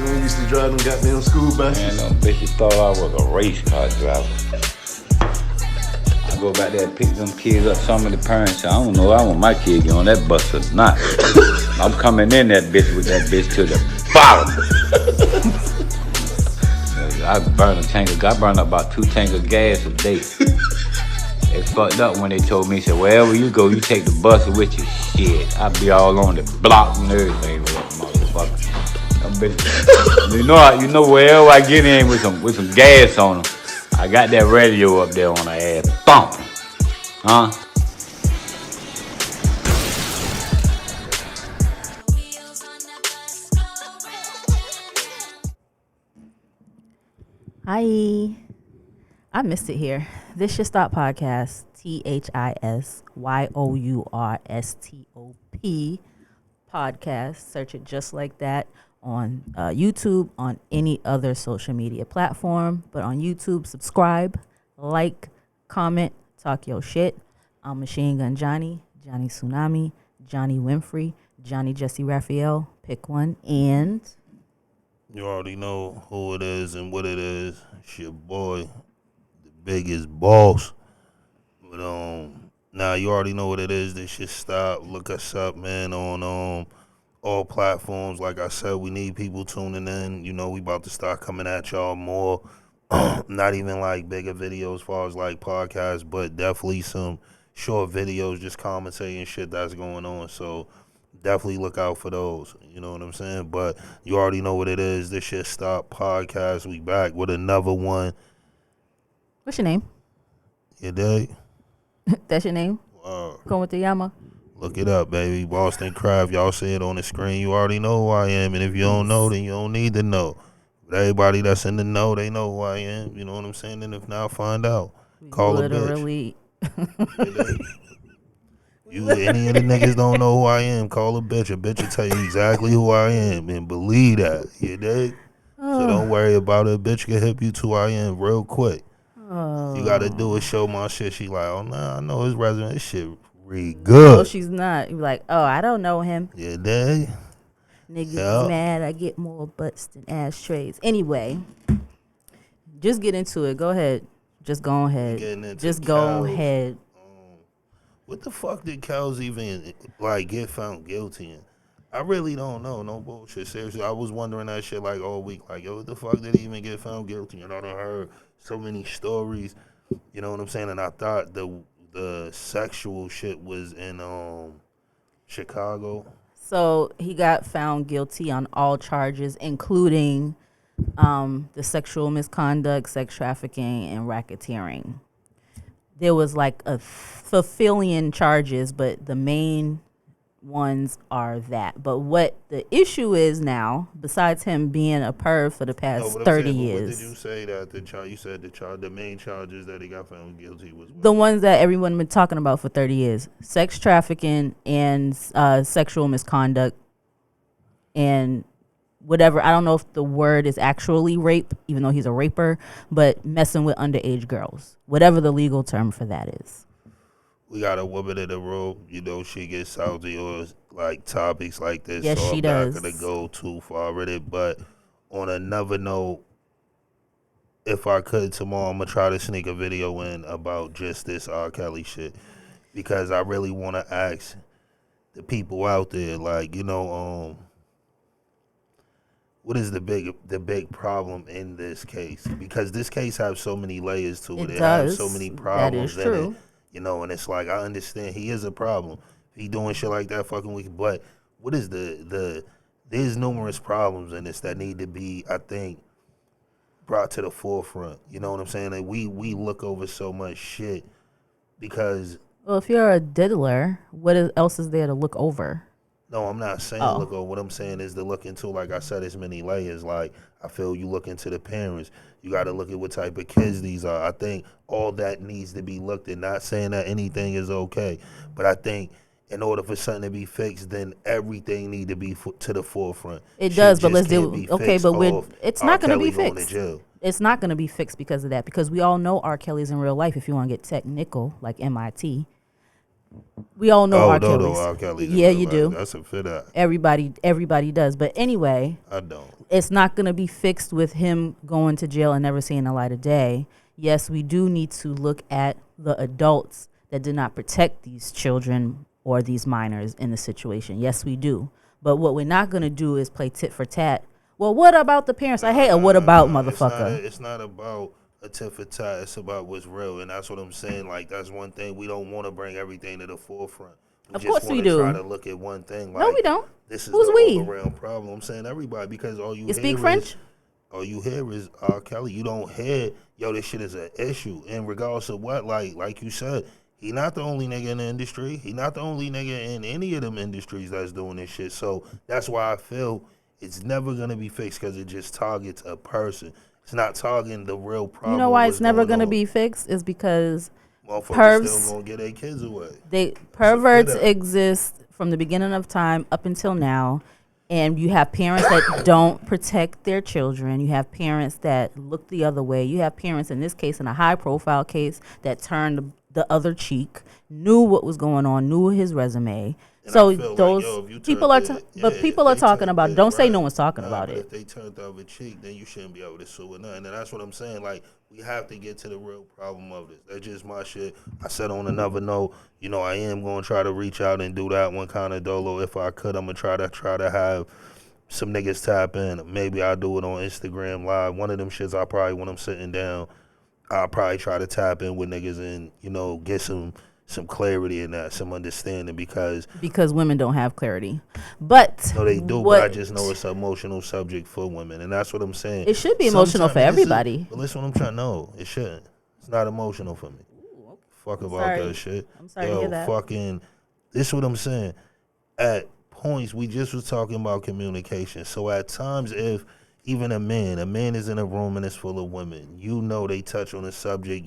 We used to drive them goddamn school buses. Man, them bitches thought I was a race car driver. I go back there and pick them kids up. Some of the parents say, I don't know, I want my kid to get on that bus or not. I'm coming in that bitch with that bitch to the bottom. I burned up about 2 tanks of gas a day. They fucked up when they told me, said, wherever you go, you take the bus with you. Shit, I be all on the block and everything with that motherfucker. You know wherever I get in with some gas on them, I got that radio up there on the ass. Thump. Huh? Hi. I missed it here. This Should Stop podcast. THISYOURSTOP podcast. Search it just like that on YouTube, on any other social media platform. But on YouTube, subscribe, like, comment, talk your shit. I'm Machine Gun Johnny, Johnny Tsunami, Johnny Winfrey, Johnny Jesse Raphael. Pick one. And you already know who it is and what it is. It's your boy, the biggest boss. But now you already know what it is. This Should Stop. Look us up, man, on all platforms. Like I said, we need people tuning in. You know, we about to start coming at y'all more. Not even like bigger videos as far as like podcasts, but definitely some short videos just commentating shit that's going on. So definitely look out for those. You know what I'm saying? But you already know what it is. This Should Stop podcast. We back with another one. what's your name? You dig? That's your name? Going with the Yama. Look it up, baby. Boston Craft. Y'all see it on the screen. You already know who I am. And if you don't know, then you don't need to know. But everybody that's in the know, they know who I am. You know what I'm saying? And if not, find out. Call Literally. a bitch. Any of the niggas don't know who I am, call a bitch. A bitch will tell you exactly who I am. And believe that. You dig? So don't worry about it. A bitch can hip you to who I am real quick. You gotta do is show my shit. She like, oh nah, I know his resume. This shit read good. No, she's not. You're like, oh, I don't know him. Yeah, dig? Niggas mad. I get more butts than ashtrays. Anyway, just get into it. Go ahead. Just go ahead. Just go ahead. What the fuck did Kels even like get found guilty in? I really don't know. No bullshit. Seriously, I was wondering that shit like all week. Like, yo, what the fuck did he even get found guilty? And I done heard so many stories. You know what I'm saying? And I thought the sexual shit was in Chicago. So he got found guilty on all charges, including the sexual misconduct, sex trafficking, and racketeering. There was like a fulfilling charges, but the main ones are that. But what the issue is now, besides him being a perv for the past 30 years. What did you say that you said the main charges that he got found guilty was what? The ones that everyone been talking about for 30 years. Sex trafficking and sexual misconduct and whatever. I don't know if the word is actually rape, even though he's a raper, but messing with underage girls. Whatever the legal term for that is. We got a woman in the room, you know, she gets salty or like topics like this. Yes, so she I'm does. not going to go too far with it. But on another note, if I could tomorrow, I'm going to try to sneak a video in about just this Rkelly shit. Because I really want to ask the people out there, like, you know, what is the big problem in this case? Because this case has so many layers to it. It has so many problems in it. You know, and it's like, I understand he is a problem. He doing shit like that fucking week. But what is there's numerous problems in this that need to be, I think, brought to the forefront. You know what I'm saying? Like we look over so much shit because. Well, if you're a diddler, what else is there to look over? No, I'm not saying look over. What I'm saying is to look into, like I said, as many layers. Like, I feel you look into the parents. You got to look at what type of kids these are. I think all that needs to be looked at. Not saying that anything is okay, but I think in order for something to be fixed, then everything need to be to the forefront. It does, but let's do okay. But it's not going to be fixed. It's not going to be fixed because of that. Because we all know R. Kelly's in real life. If you want to get technical, like MIT, we all know R. Kelly's. R. Kelly's yeah, you do. That's a fit out. Everybody does. But anyway, I don't. it's not going to be fixed with him going to jail and never seeing the light of day. Yes, we do need to look at the adults that did not protect these children or these minors in the situation. Yes, we do. But what we're not going to do is play tit for tat. Well, what about the parents? I hate a what about motherfucker. It's not about a tit for tat. It's about what's real, and that's what I'm saying. Like, that's one thing. We don't want to bring everything to the forefront. Of course we do. Try to look at one thing. Like, No, we don't. This is Who's the we? all-around problem. I'm saying everybody, because You speak French? All you hear is Rkelly. You don't hear, yo, this shit is an issue. And regardless of what, like you said, he not the only nigga in the industry. He not the only nigga in any of them industries that's doing this shit. So that's why I feel it's never gonna be fixed, because it just targets a person. It's not targeting the real problem. You know why it's never going to be fixed? Is because motherfuckers still gonna get their kids away. Perverts exist from the beginning of time up until now. And you have parents that don't protect their children. You have parents that look the other way. You have parents, in this case, in a high-profile case, that turned the other cheek, knew what was going on, knew his resume. And so those people are, people are talking about it. Don't say no one's talking about it. If they turned the other cheek, then you shouldn't be able to sue or nothing. And that's what I'm saying. Like, we have to get to the real problem of this. That's just my shit. I said on another note, you know, I am going to try to reach out and do that one kind of dolo. If I could, I'm going to try to have some niggas tap in. Maybe I'll do it on Instagram Live. One of them shits, I probably, when I'm sitting down, I'll probably try to tap in with niggas and, you know, get some clarity in that, some understanding, because women don't have clarity. But no, they do. But I just know it's an emotional subject for women, and that's what I'm saying. It should be emotional for everybody. But listen, what I'm trying to know, it shouldn't. It's not emotional for me. Ooh, okay. Fuck about that shit. I'm sorry to hear that. Fucking, this is what I'm saying. At points, we just was talking about communication. So at times, if even a man is in a room and it's full of women, you know they touch on a subject,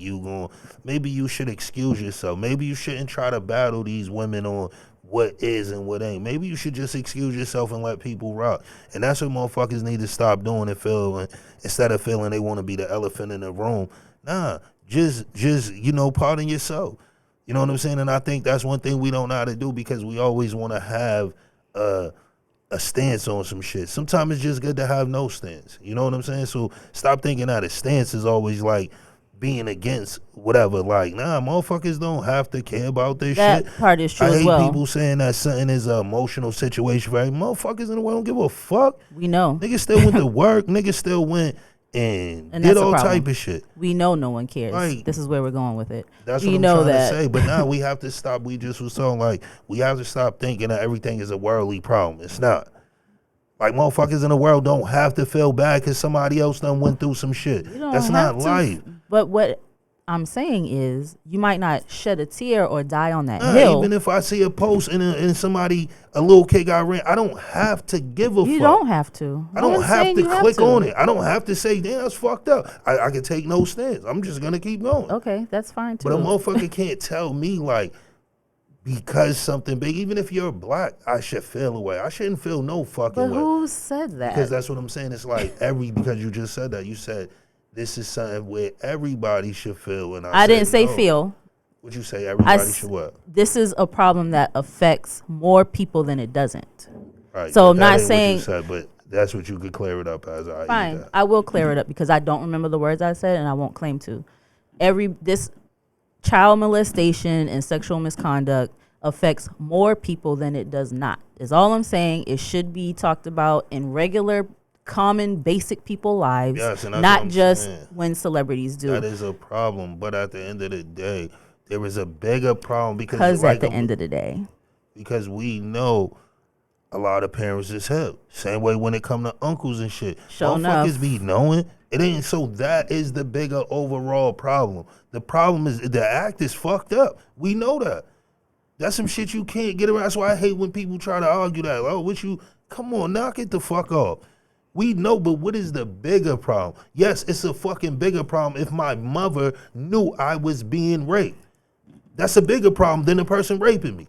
maybe you should excuse yourself. Maybe you shouldn't try to battle these women on what is and what ain't. Maybe you should just excuse yourself and let people rock. And that's what motherfuckers need to stop doing and feeling, instead of feeling they want to be the elephant in the room. Nah, just you know, pardon yourself. You know what I'm saying? And I think that's one thing we don't know how to do, because we always want to have a stance on some shit. Sometimes it's just good to have no stance. You know what I'm saying? So stop thinking that a stance is always like being against whatever. Like, nah, motherfuckers don't have to care about this shit. That part is true as well. I hate people saying that something is an emotional situation for motherfuckers in the world. Don't give a fuck. We know. Niggas still went to work. Niggas still went and did all type of shit. We know no one cares. Like, this is where we're going with it. That's we what I'm know trying that. to say. But now we have to stop. We just was talking like, we have to stop thinking that everything is a worldly problem. It's not. Like, motherfuckers in the world don't have to feel bad because somebody else done went through some shit. That's not life. But what I'm saying is, you might not shed a tear or die on that hill. Even if I see a post and a little kid got ran, I don't have to give a fuck. You don't have to. I don't have to click on it. I don't have to say, damn, that's fucked up. I can take no stance. I'm just going to keep going. Okay, that's fine too. But a motherfucker can't tell me, like, because something big, even if you're black, I should feel away. I shouldn't feel no fucking way. But who said that? Because that's what I'm saying. It's like because you just said that. You said this is something where everybody should feel. And I didn't say no. feel. What'd you say? Everybody should what? This is a problem that affects more people than it doesn't. Right. So I'm not saying. What you said, but that's what you could clear it up as. Fine. I will clear it up because I don't remember the words I said and I won't claim to. This child molestation and sexual misconduct affects more people than it does not. Is all I'm saying. It should be talked about in regular, common, basic people lives, not just when celebrities do. That is a problem, but at the end of the day, there is a bigger problem because at the end of the day, because we know a lot of parents is hip. Same way when it come to uncles and shit. Motherfuckers be knowing. It ain't so. That is the bigger overall problem. The problem is the act is fucked up. We know that. That's some shit you can't get around. That's why I hate when people try to argue that. Oh, come on, knock it the fuck off. We know, but what is the bigger problem? Yes, it's a fucking bigger problem if my mother knew I was being raped. That's a bigger problem than the person raping me.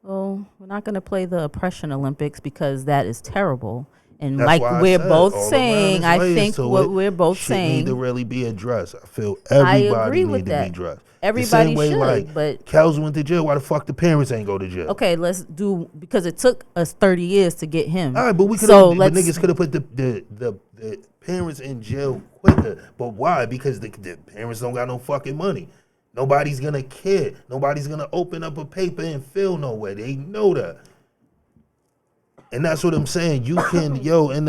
Well, we're not going to play the oppression Olympics because that is terrible. And That's like why I we're said, both all around saying, there's I layers think to what it. we're both Shit need to saying, really be addressed. I feel I everybody agree with need to be that. addressed. Everybody the same way, like, should, but Kels went to jail. Why the fuck the parents ain't go to jail? okay, let's do, because it took us 30 years to get him. All right, but we could So have, but let's, niggas could have put the parents in jail quicker. But why? Because the parents don't got no fucking money. Nobody's gonna care. Nobody's gonna open up a paper and feel nowhere. They know that. And that's what I'm saying. You can, in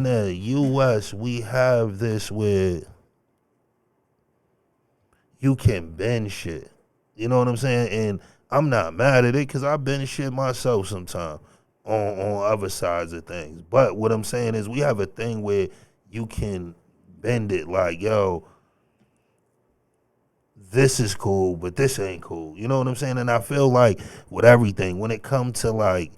the US, we have this where you can bend shit. You know what I'm saying? And I'm not mad at it because I've been shit myself sometimes on other sides of things. But what I'm saying is we have a thing where you can bend it like, this is cool, but this ain't cool. You know what I'm saying? And I feel like with everything, when it comes to like,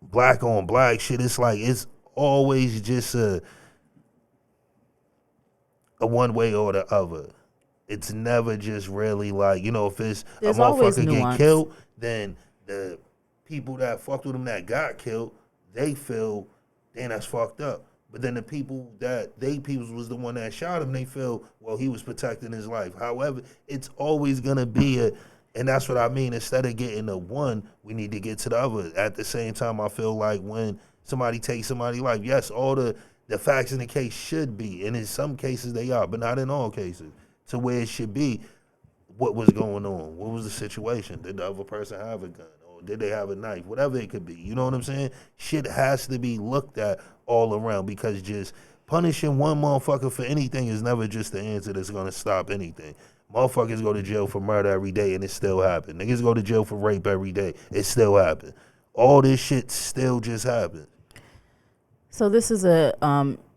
black on black shit, it's like it's always just a one way or the other. It's never just really like, if it's there's a always motherfucker nuance. get killed, then the people that fucked with him that got killed, they feel, damn, that's fucked up. But then the people that peoples was the one that shot him, they feel, well, he was protecting his life. However, it's always gonna be and that's what I mean. Instead of getting to one, we need to get to the other. At the same time, I feel like when somebody takes somebody's life, yes, all the facts in the case should be, and in some cases they are, but not in all cases, to where it should be. What was going on? What was the situation? Did the other person have a gun? Or did they have a knife? Whatever it could be. You know what I'm saying? Shit has to be looked at all around, because just punishing one motherfucker for anything is never just the answer that's going to stop anything. Motherfuckers go to jail for murder every day and it still happens. Niggas go to jail for rape every day. It still happens. All this shit still just happens. So this is a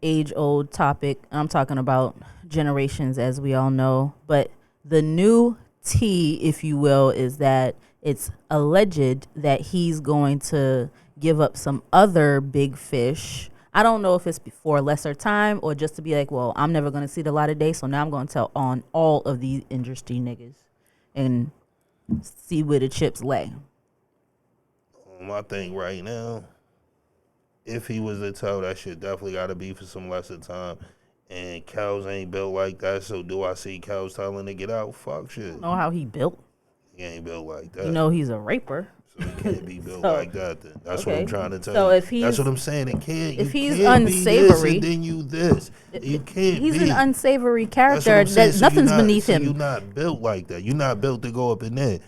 age-old topic. I'm talking about generations, as we all know. But the new tea, if you will, is that it's alleged that he's going to give up some other big fish. I don't know if it's before a lesser time or just to be like, well, I'm never going to see the light of day, so now I'm going to tell on all of these industry niggas and see where the chips lay. My thing right now, if he was to tell, that shit definitely got to be for some lesser time. And cows ain't built like that, so do I see cows telling to get out? Fuck shit. I don't know how he built. He ain't built like that. You know he's a raper. So he can't be built like that then. That's what I'm trying to tell so you. if he's, that's what I'm saying. It can't, if you he's can't unsavory, be this and then you this. You can't he's be. an unsavory That's what character I'm saying. that So nothing's beneath him. You're not built like that. You're not built to go up in there.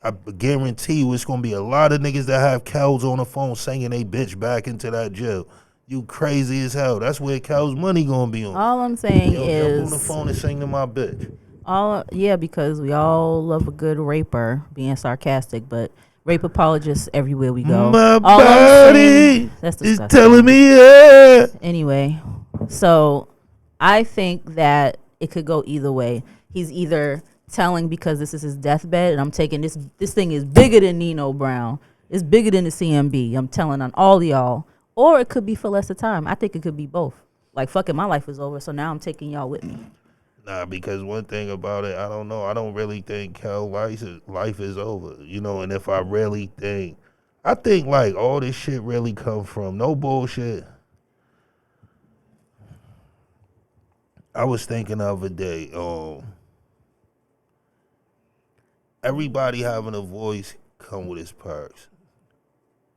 I guarantee you it's going to be a lot of niggas that have cows on the phone singing they bitch back into that jail. You crazy as hell. That's where cows' money going to be on. All I'm saying is, jump on the phone and sing to my bitch. Because we all love a good raper, being sarcastic, but rape apologists everywhere we go. My all body that's is disgusting. telling me yeah. Anyway, so I think that it could go either way. He's either telling because this is his deathbed and I'm taking this thing is bigger than Nino Brown. It's bigger than the CMB. I'm telling on all y'all. Or it could be for less of time. I think it could be both. Like, fuck it, my life is over, so now I'm taking y'all with me. Nah, because one thing about it, I don't know. I don't really think Cal life is over. And if I really think, I think like all this shit really come from no bullshit. I was thinking the other day, everybody having a voice come with its perks.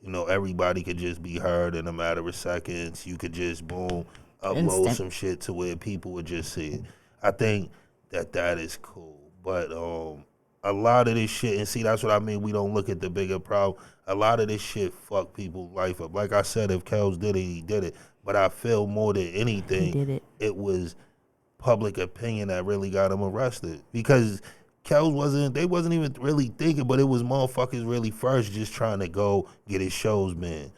Everybody could just be heard in a matter of seconds. You could just boom, upload some shit to where people would just see it. I think that is cool. But a lot of this shit, and see, that's what I mean, we don't look at the bigger problem. A lot of this shit fuck people's life up. Like I said, if Kels did it, he did it. But I feel more than anything, it was public opinion that really got him arrested. Because Kels wasn't even really thinking, but it was motherfuckers really first just trying to go get his shows banned.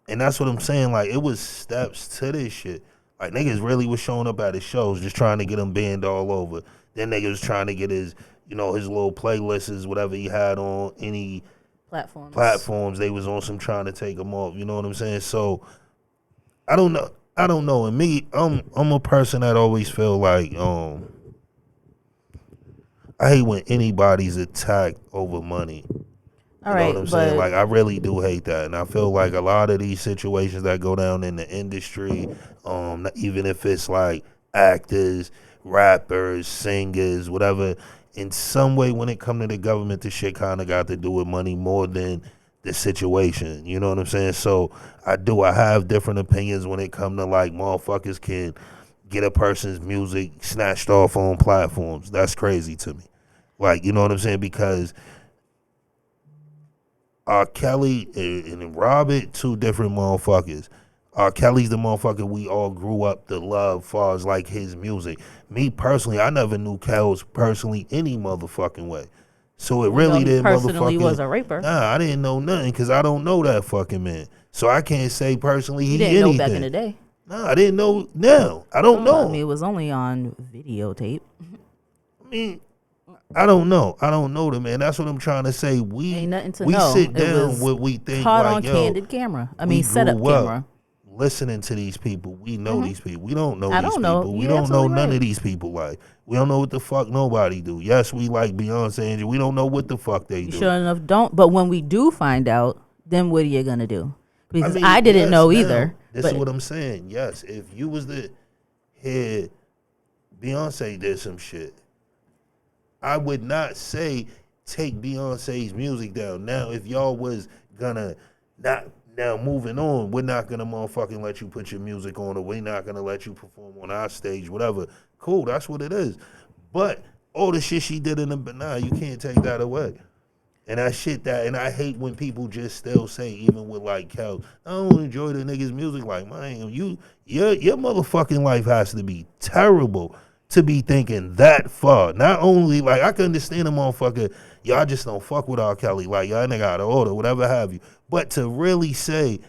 And that's what I'm saying. Like, it was steps to this shit. Like, niggas really was showing up at his shows just trying to get him banned all over. Then niggas was trying to get his, his little playlists, whatever he had on any platforms. They was on some trying to take him off. You know what I'm saying? So, I don't know. And me, I'm a person that always feel like, I hate when anybody's attacked over money. All You know what right, I'm saying? but Like, I really do hate that. And I feel like a lot of these situations that go down in the industry, even if it's like actors, rappers, singers, whatever, in some way when it come to the government, this shit kind of got to do with money more than the situation. You know what I'm saying? So I have different opinions when it come to like motherfuckers can get a person's music snatched off on platforms. That's crazy to me. Like, you know what I'm saying? Because Kelly and Robert, two different motherfuckers. Kelly's the motherfucker we all grew up to love far as like his music. Me personally, I never knew Kells personally any motherfucking way. So it you know really he didn't personally was motherfucking, a raper. nah, I didn't know nothing because I don't know that fucking man. So I can't say personally You he didn't know anything. back in the day. Nah, I didn't know now. I don't Oh, I know. mean, it was only on videotape. I mean, I don't know. I don't know the man. That's what I'm trying to say. Ain't nothing to We know. sit It down was what we think caught like, on yo, candid camera. I we mean, setup grew up camera. listening to these people. We know these people. We don't know I these don't know. people. We You're don't know absolutely none right. of these people. Like, we don't know what the fuck nobody do. Yes, we like Beyonce and we don't know what the fuck they You do. sure enough don't. But when we do find out, then what are you gonna do? Because mean, I didn't yes, know now, either. This But is what I'm saying. Yes, if you was to hear Beyonce did some shit, I would not say take Beyonce's music down. Now, if y'all was gonna not now moving on, we're not gonna motherfucking let you put your music on, or we're not gonna let you perform on our stage, whatever. Cool, that's what it is. But all the shit she did in the nah, you can't take that away. And that shit that, and I hate when people just still say, even with like Kel, I don't enjoy the niggas' music. Like, man, your motherfucking life has to be terrible to be thinking that far. Not only, like, I can understand a motherfucker, y'all just don't fuck with R. Kelly, like, y'all nigga out of order, whatever have you. But to really say,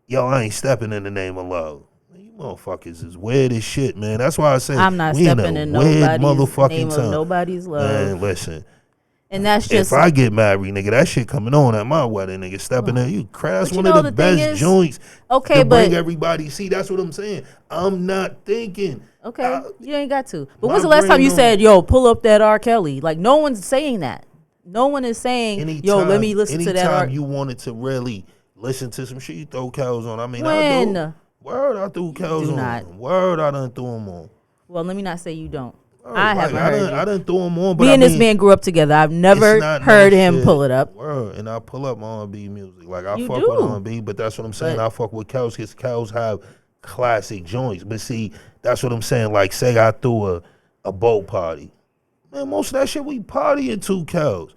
yo, I ain't stepping in the name of love. You motherfuckers is weird as shit, man. That's why I say, I'm not we in stepping a in weird nobody's motherfucking name of time. nobody's love. Man, listen. And that's If just I get married, nigga, that shit coming on at my wedding, nigga. Stepping in, you crash But you one know of the the thing best is- joints okay, to bring but- everybody. See, that's what I'm saying. I'm not thinking. okay, you ain't got to. But my when's the last time brain you don't- said, "Yo, pull up that R. Kelly"? Like no one's saying that. No one is saying, "Yo, let me listen to that." Anytime you wanted to really listen to some shit, you throw cows on. I mean, I When? do. Word, I threw cows do on. not. Word, I done threw them on. Well, let me not say you don't. Word, I like, haven't heard you. I done threw them on. But Me I and mean, this man grew up together. I've it's never not no heard him shit. pull it up. Word, and I pull up my R&B music. Like I You fuck do. with R&B, but that's what I'm saying. But- I fuck with Kels because Kels have classic joints. But see, that's what I'm saying. Like, say I threw a boat party. Man, most of that shit we partying to Kels.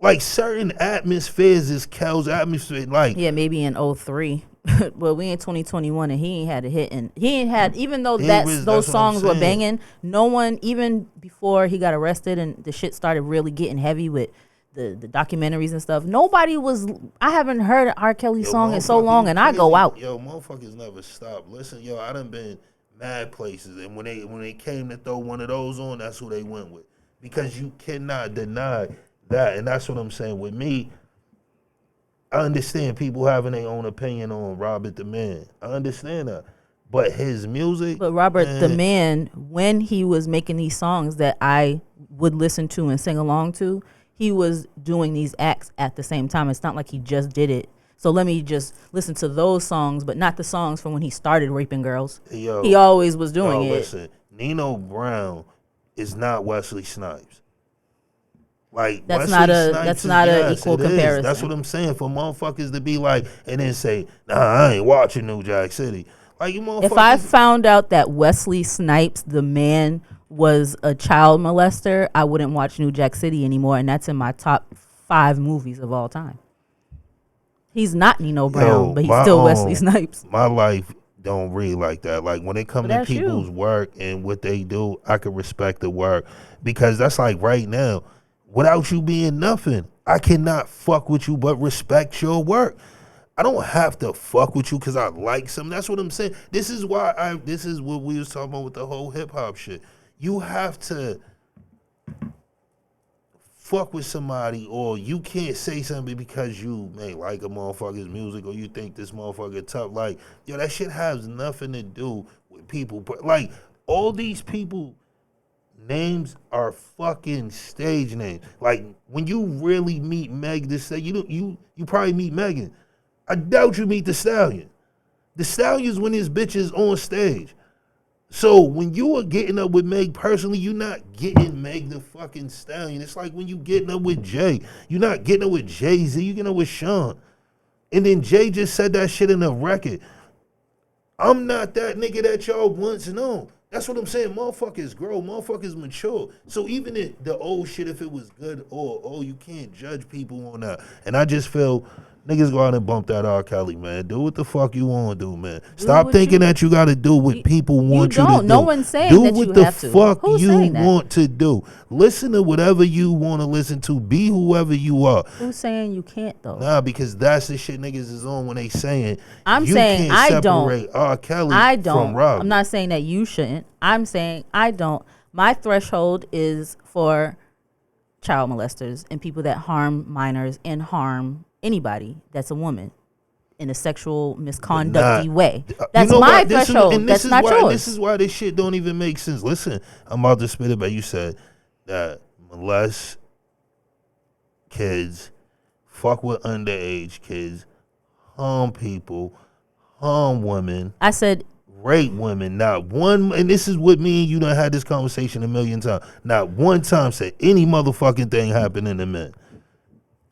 Like certain atmospheres is Kels atmosphere. Like Yeah, maybe in '03. But we in 2021 and he ain't had a hit, and he ain't had, even though That's those what I'm songs were saying. banging, no one, even before he got arrested and the shit started really getting heavy with the documentaries and stuff, nobody was, I haven't heard an R. Kelly yo, song in so motherfuckers long, and I go crazy. out. Yo, motherfuckers never stop. Listen, yo, I done been mad places, and when they came to throw one of those on, that's who they went with. Because you cannot deny that, and that's what I'm saying. With me, I understand people having their own opinion on Robert the Man. I understand that. But his music. But Robert the man, Man, when he was making these songs that I would listen to and sing along to, he was doing these acts at the same time. It's not like he just did it. So let me just listen to those songs, but not the songs from when he started raping girls. yo, He always was doing it. Listen, Nino Brown is not Wesley Snipes. Like That's Wesley not a- Snipes that's is- not a yes, equal it is. comparison. That's what I'm saying. For motherfuckers to be like and then say, "Nah, I ain't watching New Jack City." Like you motherfuckers. If I found out that Wesley Snipes, the man, was a child molester, I wouldn't watch New Jack City anymore, and that's in my top 5 movies of all time. He's not Nino Brown, but he's still Wesley Snipes. My life don't read like that. Like when it comes But to that's you. people's work and what they do, I can respect the work because that's like right now. Without you being nothing, I cannot fuck with you but respect your work. I don't have to fuck with you because I like something. That's what I'm saying. This is why this is what we was talking about with the whole hip hop shit. You have to fuck with somebody, or you can't say something because you may like a motherfucker's music or you think this motherfucker tough. Like, yo, that shit has nothing to do with people. Like, all these people names are fucking stage names. Like when you really meet Meg Thee Stallion, you probably meet Megan. I doubt you meet the Stallion. The Stallion's when his bitch is on stage. So when you are getting up with Meg personally, you're not getting Meg the fucking Stallion. It's like when you getting up with Jay. You're not getting up with Jay-Z, you getting up with Sean. And then Jay just said that shit in the record. I'm not that nigga that y'all once known. That's what I'm saying. Motherfuckers grow. Motherfuckers mature. So even if the old shit, if it was good or you can't judge people on that. And I just feel niggas go out and bump that Rkelly, man. Do what the fuck you want to do, man. Stop thinking that you got to do what people want you to do. No one's saying do that what you the have to. fuck Who's you saying that? want to do. Listen to whatever you want to listen to. Be whoever you are. Who's saying you can't though? Nah, because that's the shit niggas is on when they saying I'm you saying can't I don't. separate Rkelly I don't. from Rob. I'm not saying that you shouldn't. I'm saying I don't. My threshold is for child molesters and people that harm minors and harm anybody that's a woman in a sexual misconducty way. That's my threshold. That's not yours. This is why this shit don't even make sense. Listen, I'm about to spit it, but you said that molest kids, fuck with underage kids, harm people, harm women. I said rape women. Not one, and this is what me and you done had this conversation a million times. Not one time said any motherfucking thing happening to men.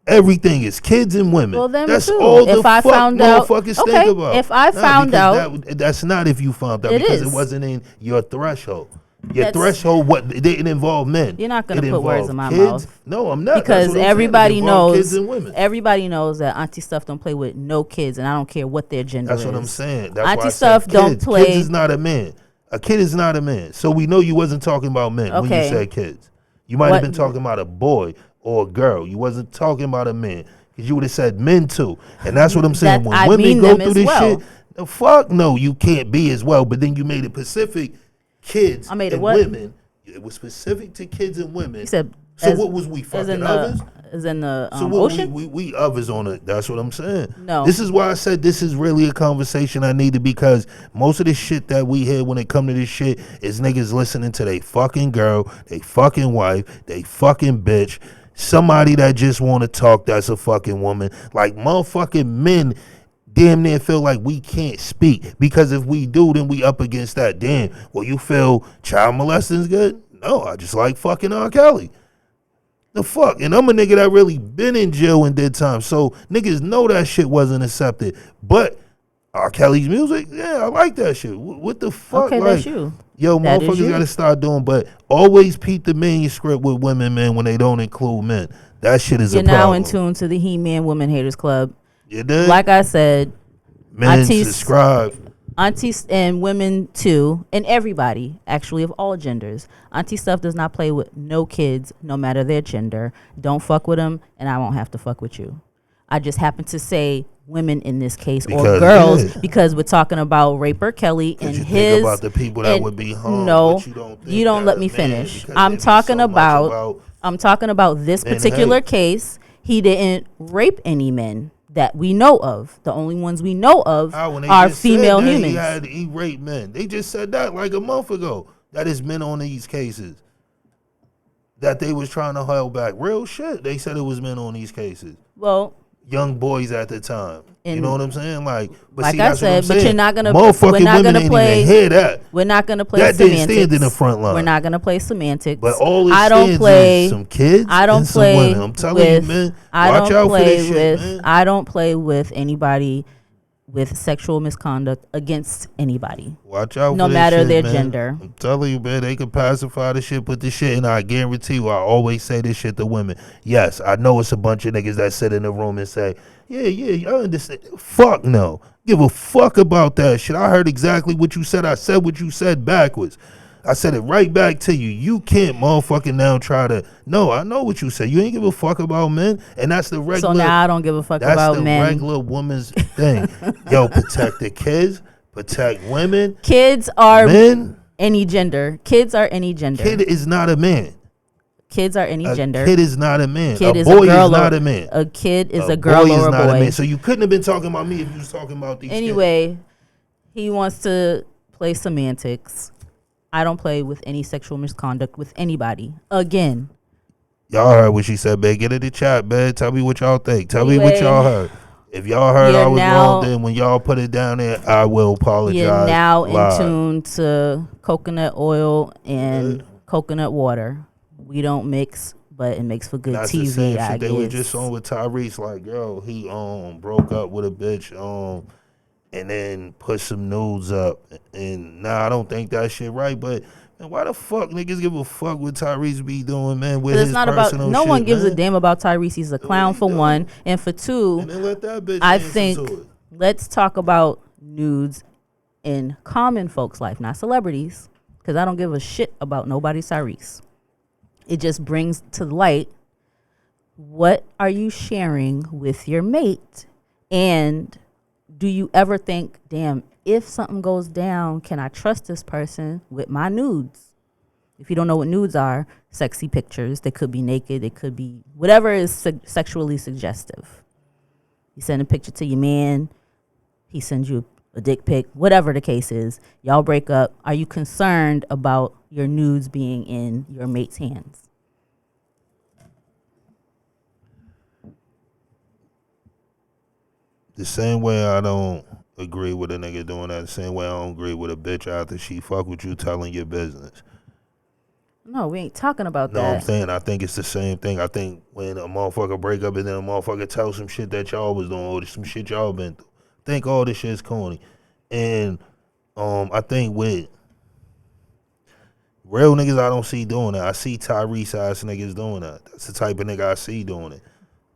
Everything is kids and women. Well, then that's too. all If the I fuck found out, motherfuckers okay, think about. if I found out, that's not if you found out it because is. it wasn't in your threshold. Your threshold, what it didn't involve men. You're not gonna put words in my kids. mouth. No, I'm not. Because everybody knows kids and women. Everybody knows that Auntie Stuff don't play with no kids, and I don't care what their gender is. That's what I'm saying. That's Auntie why I Stuff said don't kids. play. Kids is not a man. A kid is not a man. So we know you wasn't talking about men when you said kids. You might have been talking about a boy or a girl. You wasn't talking about a man. Because you would have said men too. And that's what I'm saying. When women go through this shit, the fuck no, you can't be as well. But then you made it Pacific kids and women. It was specific to kids and women. You said, so what was we fucking others? Is in the so ocean? We others on it. That's what I'm saying. No. This is why I said this is really a conversation I need to, because most of the shit that we hear when it come to this shit is niggas listening to they fucking girl, they fucking wife, they fucking bitch, somebody that just want to talk that's a fucking woman. Like motherfucking men damn near feel like we can't speak, because if we do, then we up against that. Damn, well, you feel child molesting's good? No, I just like fucking Rkelly. The fuck? And I'm a nigga that really been in jail and did time. So niggas know that shit wasn't accepted. But Rkelly's music, yeah, I like that shit. What the fuck? Okay, like, that's you. Yo, motherfuckers gotta start doing, but always peep the manuscript with women, man, when they don't include men. That shit is a problem. You're now in tune to the He-Man Women Haters Club. You did? Like I said, men subscribe. Aunties and women too, and everybody actually of all genders. Auntie Stuff does not play with no kids, no matter their gender. Don't fuck with them, and I won't have to fuck with you. I just happen to say women in this case, or girls, because we're talking about Rkelly and you his. Think about the people that would be harmed. No, but you don't let me finish. I'm talking about this particular case. He didn't rape any men that we know of. The only ones we know of are female humans. He raped men. They just said that like a month ago. That is men on these cases that they was trying to hold back. Real shit. They said it was men on these cases. Well, young boys at the time. You know what I'm saying? Like see, I said, but you're not gonna. We're not gonna play. Hear that? We're not gonna play that semantics. Didn't stand in the front line. We're not gonna play semantics. But all it I don't play some kids. I don't and play some women. I'm telling you, man. Watch out for this shit, man. I don't play with anybody with sexual misconduct against anybody. Watch out, no for matter this shit, their man. gender. I'm telling you, man, they can pacify the shit, put this shit, and I guarantee you, I always say this shit to women. Yes, I know it's a bunch of niggas that sit in the room and say, yeah, I understand. Fuck no. Give a fuck about that shit. I heard exactly what you said. I said what you said backwards. I said it right back to you. You can't motherfucking now try to. No, I know what you said. You ain't give a fuck about men, and that's the regular. So now I don't give a fuck about men. That's the regular woman's thing. Yo, protect the kids, protect women. Kids are men. Any gender. Kids are any gender. Kid is not a man. Kids are any gender. Kid is not a man. Kid a boy is not a man. A kid is a girl or a boy. A man. So you couldn't have been talking about me if you was talking about these. Anyway, he wants to play semantics. I don't play with any sexual misconduct with anybody. Again. Y'all heard what she said, man. Get in the chat, man. Tell me what y'all think. Tell me what Anyway, y'all heard. If y'all heard I you're was now- wrong, then when y'all put it down there, I will apologize. You're now live. in tune to coconut oil and coconut water. We don't mix, but it makes for good That's TV. the same I shit guess. they was just on with Tyrese. Like, yo, he broke up with a bitch and then put some nudes up. And I don't think that shit right. But man, why the fuck niggas give a fuck what Tyrese be doing, man? With his it's not about. personal No shit, one gives man. a damn about Tyrese. He's a clown for don't. one, and for two, And then let that bitch I answer think to it. let's talk about nudes in common folks' life, not celebrities, because I don't give a shit about nobody's Tyrese. It just brings to light what are you sharing with your mate, and do you ever think, damn, if something goes down, can I trust this person with my nudes? If you don't know what nudes are, sexy pictures. They could be naked. They could be whatever is sexually suggestive. You send a picture to your man. He sends you a dick pic. Whatever the case is, y'all break up. Are you concerned about your nudes being in your mate's hands? The same way I don't agree with a nigga doing that, the same way I don't agree with a bitch after she fuck with you telling your business. No, we ain't talking about No, that. I'm saying I think it's the same thing. I think when a motherfucker break up and then a motherfucker tell some shit that y'all was doing or some shit y'all been through, I think all this shit is corny. And I think with real niggas I don't see doing that. I see Tyrese ass niggas doing that. That's the type of nigga I see doing it.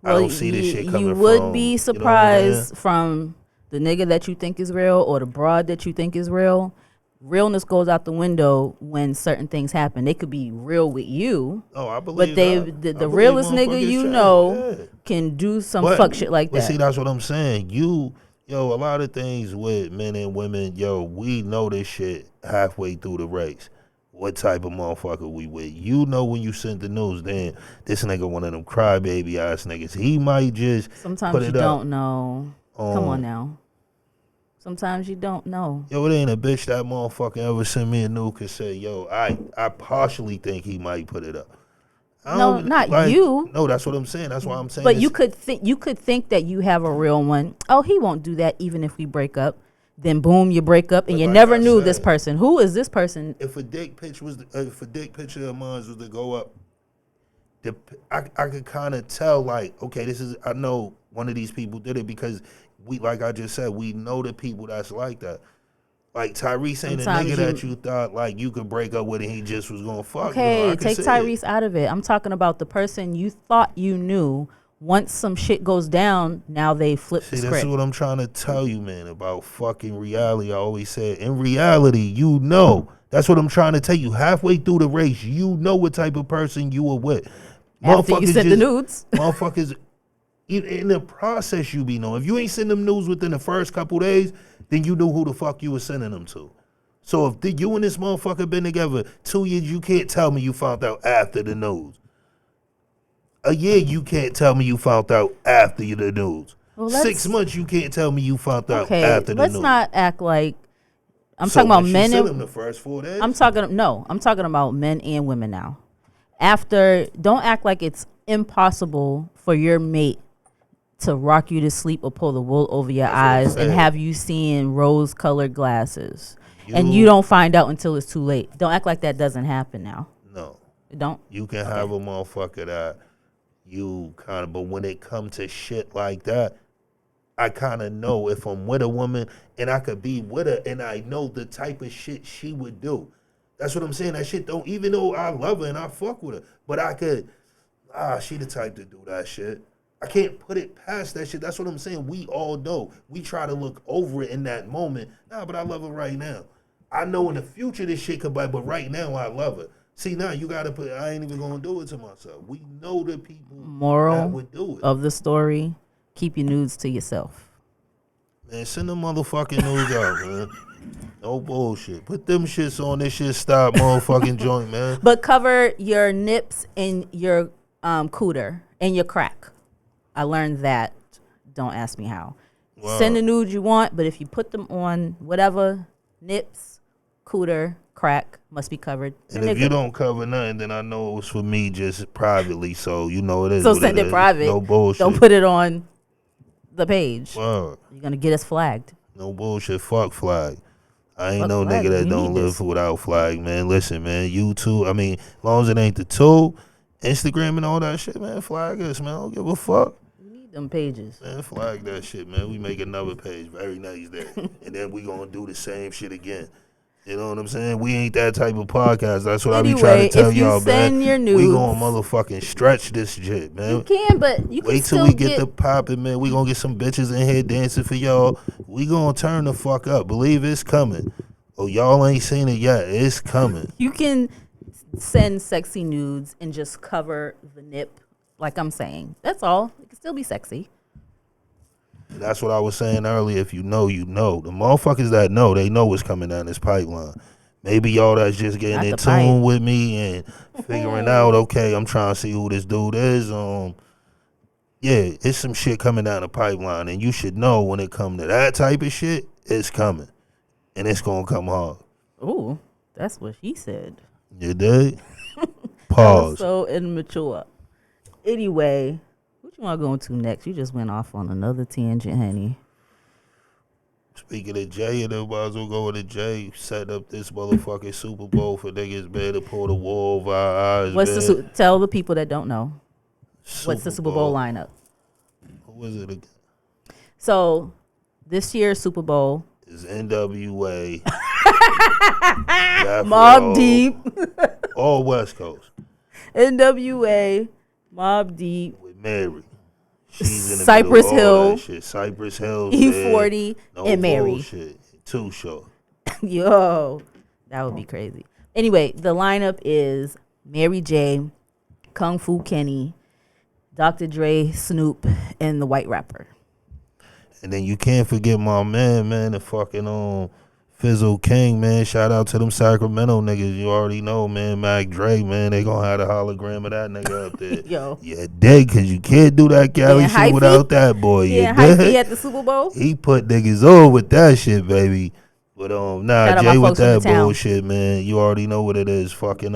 Well, I don't see this shit coming you would from, be you know surprised from the nigga that you think is real or the broad that you think is real. Realness goes out the window when certain things happen. They could be real with you, Oh, I believe but they that. the realest nigga you know can do some fuck shit like But that. see, that's what I'm saying. A lot of things with men and women, we know this shit halfway through the race. What type of motherfucker we with? You know when you send the news, then this nigga one of them crybaby ass niggas. He might just Sometimes put you it don't know. Come on now. Sometimes you don't know. It ain't a bitch that motherfucker ever sent me a nude and say, I partially think he might put it up. No, not you. No, that's what I'm saying. That's why I'm saying. But you could think that you have a real one. Oh, he won't do that even if we break up. Then boom, you break up, and you never knew this person. Who is this person? If a dick picture of mine was to go up, I could kind of tell, like, okay, I know one of these people did it because like I just said, we know the people that's like that. Like Tyrese ain't a nigga that you thought like you could break up with and he just was gonna fuck. Okay, take Tyrese out of it. I'm talking about the person you thought you knew. Once some shit goes down, now they flip the script. This is what I'm trying to tell you, man, about fucking reality. I always said, in reality, you know. That's what I'm trying to tell you. Halfway through the race, you know what type of person you were with. After you sent the nudes. Motherfuckers, in the process you be knowing. If you ain't send them nudes within the first couple days, then you knew who the fuck you was sending them to. So if you and this motherfucker been together 2 years, you can't tell me you found out after the news. A year, you can't tell me you found out after the news. Well, 6 months, you can't tell me you found out after the news. Let's not act like I'm talking about men and them the first 4 days. I'm talking about men and women now. Don't act like it's impossible for your mate to rock you to sleep or pull the wool over your eyes and have you seeing rose-colored glasses. And you don't find out until it's too late. Don't act like that doesn't happen now. No. Don't? You can have a motherfucker that but when it comes to shit like that, I kind of know if I'm with a woman and I could be with her and I know the type of shit she would do. That's what I'm saying. That shit don't, even though I love her and I fuck with her, but I could, she the type to do that shit. I can't put it past that shit. That's what I'm saying. We all know. We try to look over it in that moment. But I love her right now. I know in the future this shit could bite, but right now I love her. See, now you got to I ain't even going to do it to myself. We know the people that would do it. Of the story, keep your nudes to yourself. Man, send them motherfucking nudes out, man. No bullshit. Put them shits on this shit stop motherfucking joint, man. But cover your nips and your cooter and your crack. I learned that. Don't ask me how. Wow. Send the nudes you want, but if you put them on whatever, nips, cooter, crack must be covered. And if you don't cover nothing, then I know it was for me just privately. So you know it is. So what send it is. private. No bullshit. Don't put it on the page. Word. You're gonna get us flagged. No bullshit. Fuck flag. I ain't Fuck no flag. nigga that We don't need live this. for without flag, man. Listen, man. YouTube. I mean, as long as it ain't the tool, Instagram and all that shit, man. Flag us, man. I don't give a fuck. We need them pages. Man, flag that shit, man. We make another page very next day. And then we gonna do the same shit again. You know what I'm saying? We ain't that type of podcast. That's what I be trying to tell y'all, man. Your nudes, we gonna motherfucking stretch this shit, man. You can, but you can wait till still we get the popping, man. We gonna get some bitches in here dancing for y'all. We gonna turn the fuck up. Believe it's coming. Oh, y'all ain't seen it yet. It's coming. You can send sexy nudes and just cover the nip, like I'm saying. That's all. It can still be sexy. That's what I was saying earlier. If you know, you know. The motherfuckers that know, they know what's coming down this pipeline. Maybe y'all that's just getting in tune with me and figuring out, okay, I'm trying to see who this dude is. Yeah, it's some shit coming down the pipeline, and you should know when it come to that type of shit, it's coming. And it's gonna come hard. Ooh, that's what he said. You dig? Pause. So immature. Anyway, what you want to go into next? You just went off on another tangent, honey. Speaking of Jay, and then might as well go to Jay. Set up this motherfucking Super Bowl for niggas, man, to pull the wool over our eyes. Tell the people that don't know. What's the Super Bowl lineup? What was it again? So, this year's Super Bowl is NWA. Mobb Deep. All West Coast. NWA, Mobb Deep. With Mary. She's in the Cypress Hill. Cypress Hill. E40 no and Mary. Bullshit. Too short. Yo, that would be crazy. Anyway, the lineup is Mary J, Kung Fu Kenny, Dr. Dre, Snoop, and the White Rapper. And then you can't forget my man, the fucking Fizzle King, man. Shout out to them Sacramento niggas. You already know, man. Mac Dre, man. They gonna have a hologram of that nigga up there. Yo. Yeah, dig, because you can't do that Cali shit without that boy. Yeah, Hyphy at the Super Bowl. He put niggas over with that shit, baby. But nah, Jay with that bullshit, man. You already know what it is. Fucking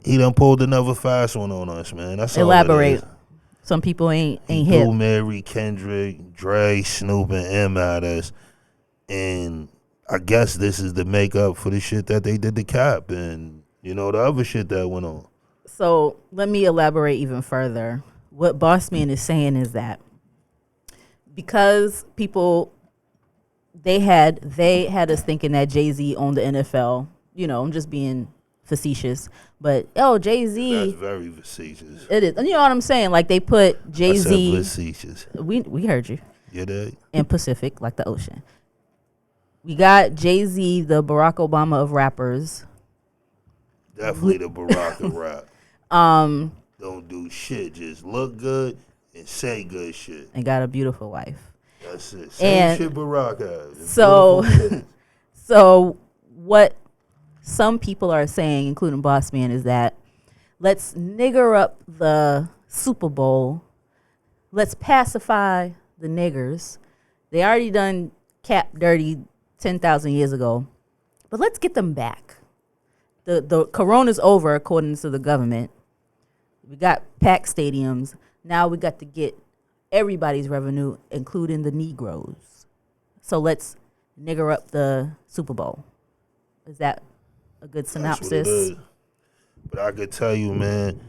he done pulled another fast one on us, man. That's Elaborate. All it is. Some people ain't hip. Mary, Kendrick, Dre, Snoop, and M at us. And I guess this is the makeup for the shit that they did to Cap and, you know, the other shit that went on. So let me elaborate even further. What Bossman is saying is that because people, they had us thinking that Jay-Z owned the NFL. You know, I'm just being facetious. But, Jay-Z. That's very facetious. It is. You know what I'm saying? Like, they put Jay-Z. I said facetious. We heard you. You did? And Pacific, like the ocean. We got Jay-Z, the Barack Obama of rappers. Definitely the Barack of rap. Don't do shit. Just look good and say good shit. And got a beautiful wife. That's it. Same shit Barack has. So what some people are saying, including Bossman, is that let's nigger up the Super Bowl. Let's pacify the niggers. They already done Cap dirty 10,000 years ago, but let's get them back. The corona's over, according to the government. We got packed stadiums. Now we got to get everybody's revenue, including the Negroes. So let's nigger up the Super Bowl. Is that a good synopsis? That's what it is. But I could tell you, man,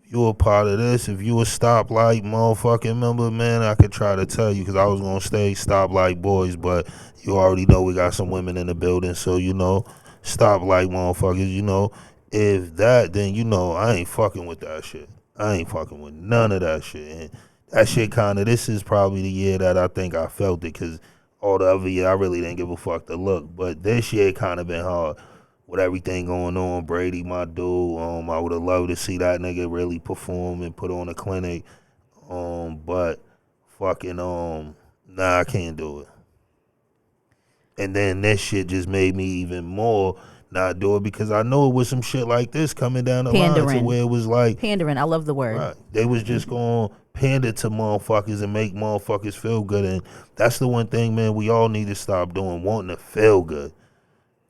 if you a part of this, if you a stoplight motherfucking member, man, I could try to tell you, because I was going to stay stoplight boys, but you already know we got some women in the building, so, you know, stoplight motherfuckers, you know. If that, then, you know, I ain't fucking with that shit. I ain't fucking with none of that shit. And that shit kind of, this is probably the year that I think I felt it, because all the other year I really didn't give a fuck to look. But this year kind of been hard with everything going on. Brady, my dude, I would have loved to see that nigga really perform and put on a clinic. But fucking, nah, I can't do it. And then this shit just made me even more not do it, because I know it was some shit like this coming down the line to where it was like pandering. I love the word. Right. They was just going to pander to motherfuckers and make motherfuckers feel good. And that's the one thing, man, we all need to stop doing, wanting to feel good.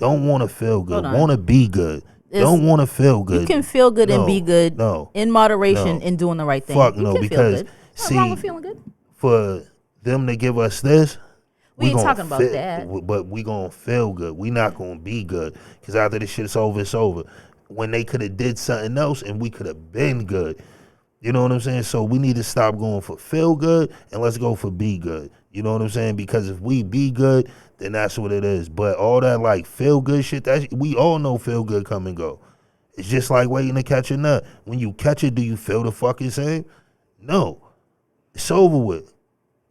Don't want to feel good. Hold on. Want to be good. It's- Don't want to feel good. You can feel good and be good in moderation no. and doing the right thing. Fuck you no, can because feel good. Nothing wrong with feeling good. for them to give us this, We ain't gonna talking about that. But we gonna feel good. We not gonna be good because after this shit's over, it's over. When they could have did something else and we could have been good. You know what I'm saying? So we need to stop going for feel good and let's go for be good. You know what I'm saying? Because if we be good, then that's what it is. But all that like feel good shit, that we all know feel good come and go. It's just like waiting to catch a nut. When you catch it, do you feel the fucking same? No. It's over with.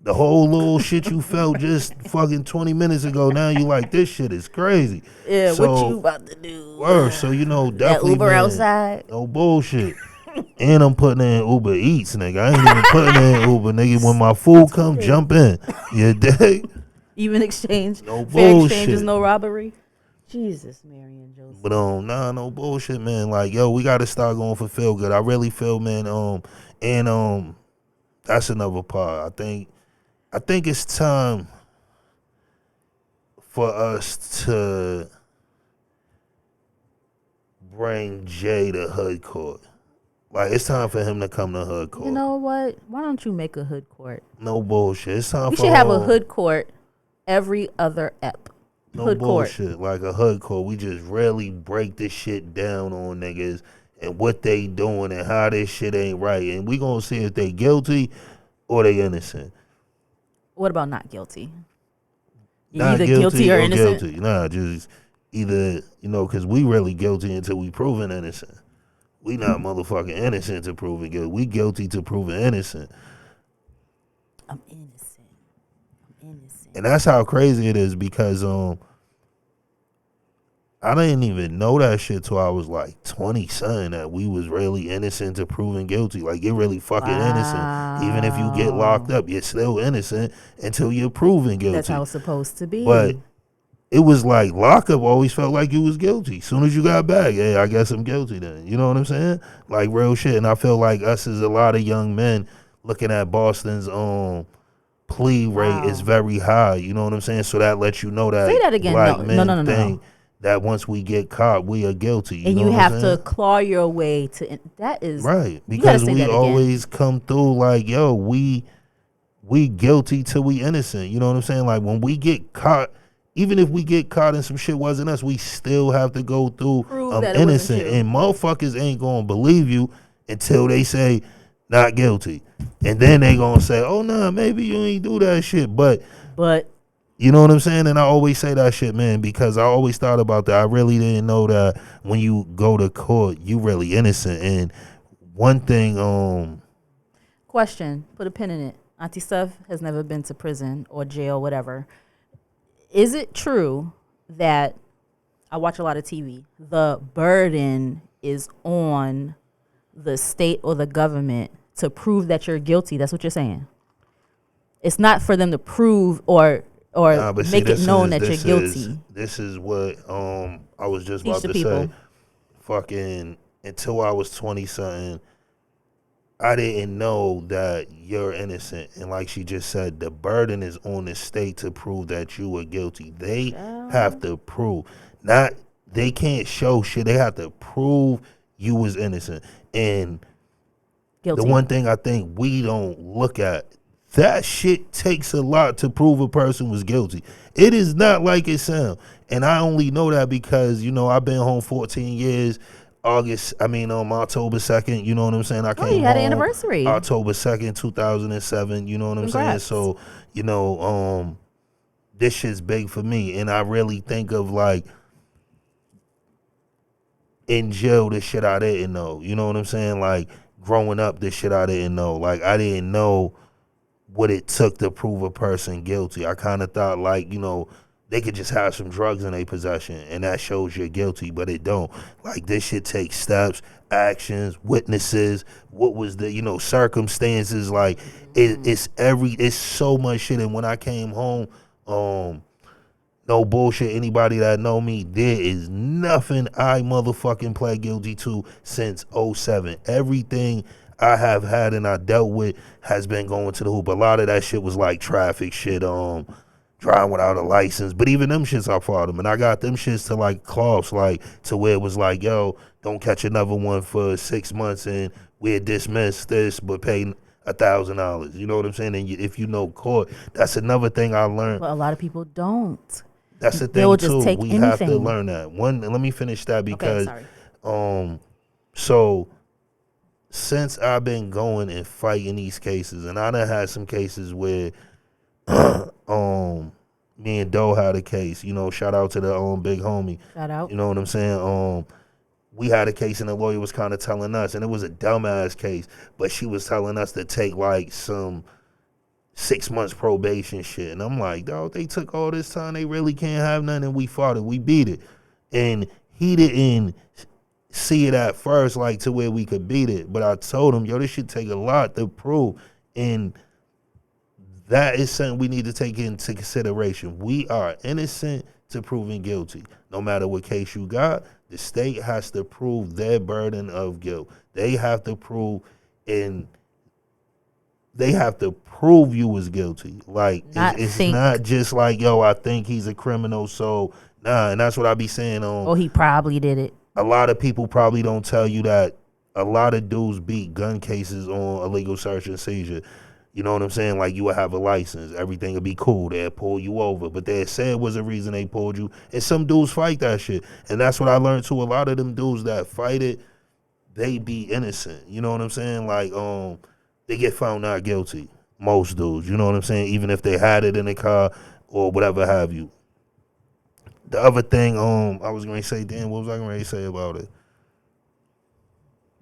The whole little shit you felt just fucking 20 minutes ago, now you like, this shit is crazy. Yeah, so, what you about to do? Word, so you know, definitely Uber outside? No bullshit. And I'm putting in Uber Eats, nigga. I ain't even putting in Uber, nigga. When my food come, jump in. You dig? Even exchange? No Fair bullshit. exchange is no robbery? Jesus, Mary and Joseph. But no bullshit, man. Like, yo, we gotta start going for feel good. I really feel, man, and that's another part. I think it's time for us to bring Jay to hood court. Like, it's time for him to come to hood court. You know what? Why don't you make a hood court? No bullshit. It's time We for should have a hood court every other ep. No hood bullshit. Court. Like a hood court. We just really break this shit down on niggas and what they doing and how this shit ain't right. And we gonna see if they guilty or they innocent. What about not guilty? You Not either guilty or innocent? Guilty. Nah, just either, because we really guilty until we proven innocent. We not motherfucking innocent to proven guilty. We guilty to proven innocent. I'm innocent. And that's how crazy it is because I didn't even know that shit till I was like 20 something that we was really innocent to proven guilty. Like you're really fucking innocent. Even if you get locked up, you're still innocent until you're proven guilty. That's how it's supposed to be. But it was like lockup always felt like you was guilty. Soon as you got back, hey, I guess I'm guilty then. You know what I'm saying? Like real shit. And I feel like us as a lot of young men looking at Boston's plea rate is very high. You know what I'm saying? So that lets you know that say that again. black No. men think that once we get caught, we are guilty. And know you what have I'm to saying? claw your way to that is right, because we always come through like, yo, we guilty till we innocent. You know what I'm saying? Like when we get caught, even if we get caught and some shit wasn't us, we still have to go through innocent. And motherfuckers ain't gonna believe you until they say not guilty. And then they gonna say, oh nah, maybe you ain't do that shit. But you know what I'm saying? And I always say that shit, man, because I always thought about that. I really didn't know that when you go to court, you really innocent. And one thing, question, put a pin in it. Auntie Steph has never been to prison or jail, whatever. Is it true that I watch a lot of TV? The burden is on the state or the government to prove that you're guilty. That's what you're saying. It's not for them to prove or make it known that you're guilty. This is what I was just Teach about the to people. say. Fucking until I was 20 something, I didn't know that you're innocent. And like she just said, the burden is on the state to prove that you were guilty. They have to prove. They can't show shit. They have to prove you was innocent. And Guilty. the one thing I think we don't look at, that shit takes a lot to prove a person was guilty. It is not like it sounds. And I only know that because, I've been home 14 years. October 2nd, you know what I'm saying? I came home. You had an anniversary. October 2nd, 2007, you know what I'm saying? So, this shit's big for me. And I really think of like, in jail, this shit I didn't know. You know what I'm saying? Like, growing up, this shit I didn't know. Like, I didn't know what it took to prove a person guilty. I kind of thought like, they could just have some drugs in their possession and that shows you're guilty, but it don't. Like this shit takes steps, actions, witnesses, what was the, circumstances. Like it's so much shit. And when I came home, no bullshit, anybody that know me, there is nothing I motherfucking pled guilty to since 07. Everything I have had and I dealt with has been going to the hoop. A lot of that shit was like traffic shit, driving without a license. But even them shits I fought them. And I got them shits to like cloths, like to where it was like, yo, don't catch another one for 6 months and we'll dismiss this, but pay $1,000. You know what I'm saying? And if you know court, that's another thing I learned. But a lot of people don't. That's the They'll thing just too. take We have to anything. learn that. Let me finish that because Okay, sorry. so since I've been going and fighting these cases, and I done had some cases where me and Doe had a case, you know, shout out to the big homie. Shout out. You know what I'm saying? We had a case and the lawyer was kind of telling us, and it was a dumbass case, but she was telling us to take like some 6 months probation shit. And I'm like, dog, they took all this time, they really can't have nothing, and we fought it, we beat it. And he didn't see it at first like to where we could beat it, but I told him, yo, this should take a lot to prove. And that is something we need to take into consideration. We are innocent to proving guilty. No matter what case you got, the state has to prove their burden of guilt. They have to prove, and they have to prove you was guilty. Like, it's not just like, yo, I think he's a criminal, so nah. And that's what I be saying. Oh, he probably did it. A lot of people probably don't tell you that a lot of dudes beat gun cases on illegal search and seizure. You know what I'm saying? Like, you would have a license. Everything would be cool. They'd pull you over. But they said was a reason they pulled you. And some dudes fight that shit. And that's what I learned, too. A lot of them dudes that fight it, they be innocent. You know what I'm saying? Like, they get found not guilty. Most dudes. You know what I'm saying? Even if they had it in the car or whatever have you. The other thing, I was going to say, damn, what was I going to say about it?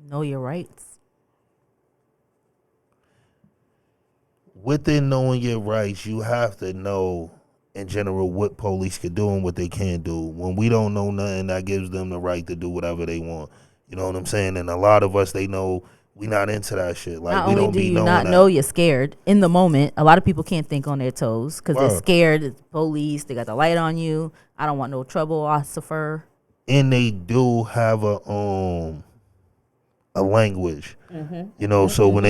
Know your rights. Within knowing your rights, you have to know, in general, what police can do and what they can't do. When we don't know nothing, that gives them the right to do whatever they want. You know what I'm saying? And a lot of us, they know we not into that shit. Like, Not we only don't do be you knowing not that. know you're scared in the moment, a lot of people can't think on their toes because they're scared. It's police. They got the light on you. I don't want no trouble, officer. And they do have a language. You know, so when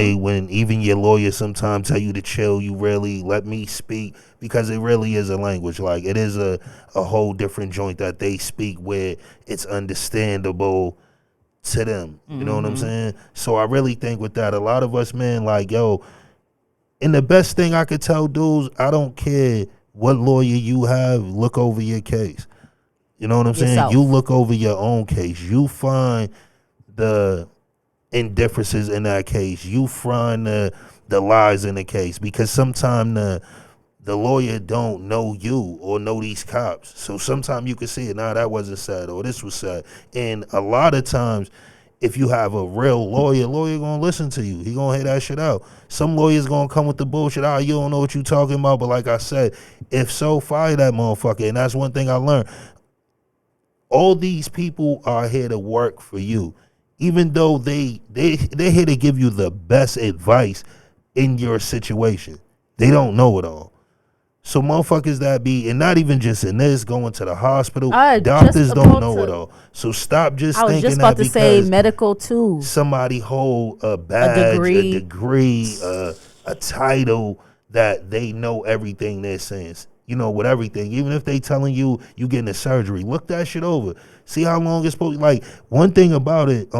even your lawyer sometimes tell you to chill, you really let me speak, because it really is a language. Like, it is a whole different joint that they speak where it's understandable to them. You know what I'm saying? So I really think with that, a lot of us, man, like, yo, and the best thing I could tell dudes, I don't care what lawyer you have, look over your case. You know what I'm saying? You look over your own case. You find the indifferences in that case. You find the lies in the case, because sometimes the lawyer don't know you or know these cops. So sometimes you can see it, nah, that wasn't said, or this was said. And a lot of times, if you have a real lawyer gonna listen to you. He gonna hear that shit out. Some lawyers gonna come with the bullshit, you don't know what you talking about. But like I said, if so, fire that motherfucker. And that's one thing I learned. All these people are here to work for you. Even though they're here to give you the best advice in your situation. They don't know it all. So motherfuckers that be, and not even just in this, going to the hospital, doctors don't know it all. So stop just thinking that. I was just about to say medical too. Somebody hold a badge, a degree, a title, that they know everything they're saying. You know, with everything. Even if they telling you getting a surgery, look that shit over. See how long it's supposed to, like, one thing about it,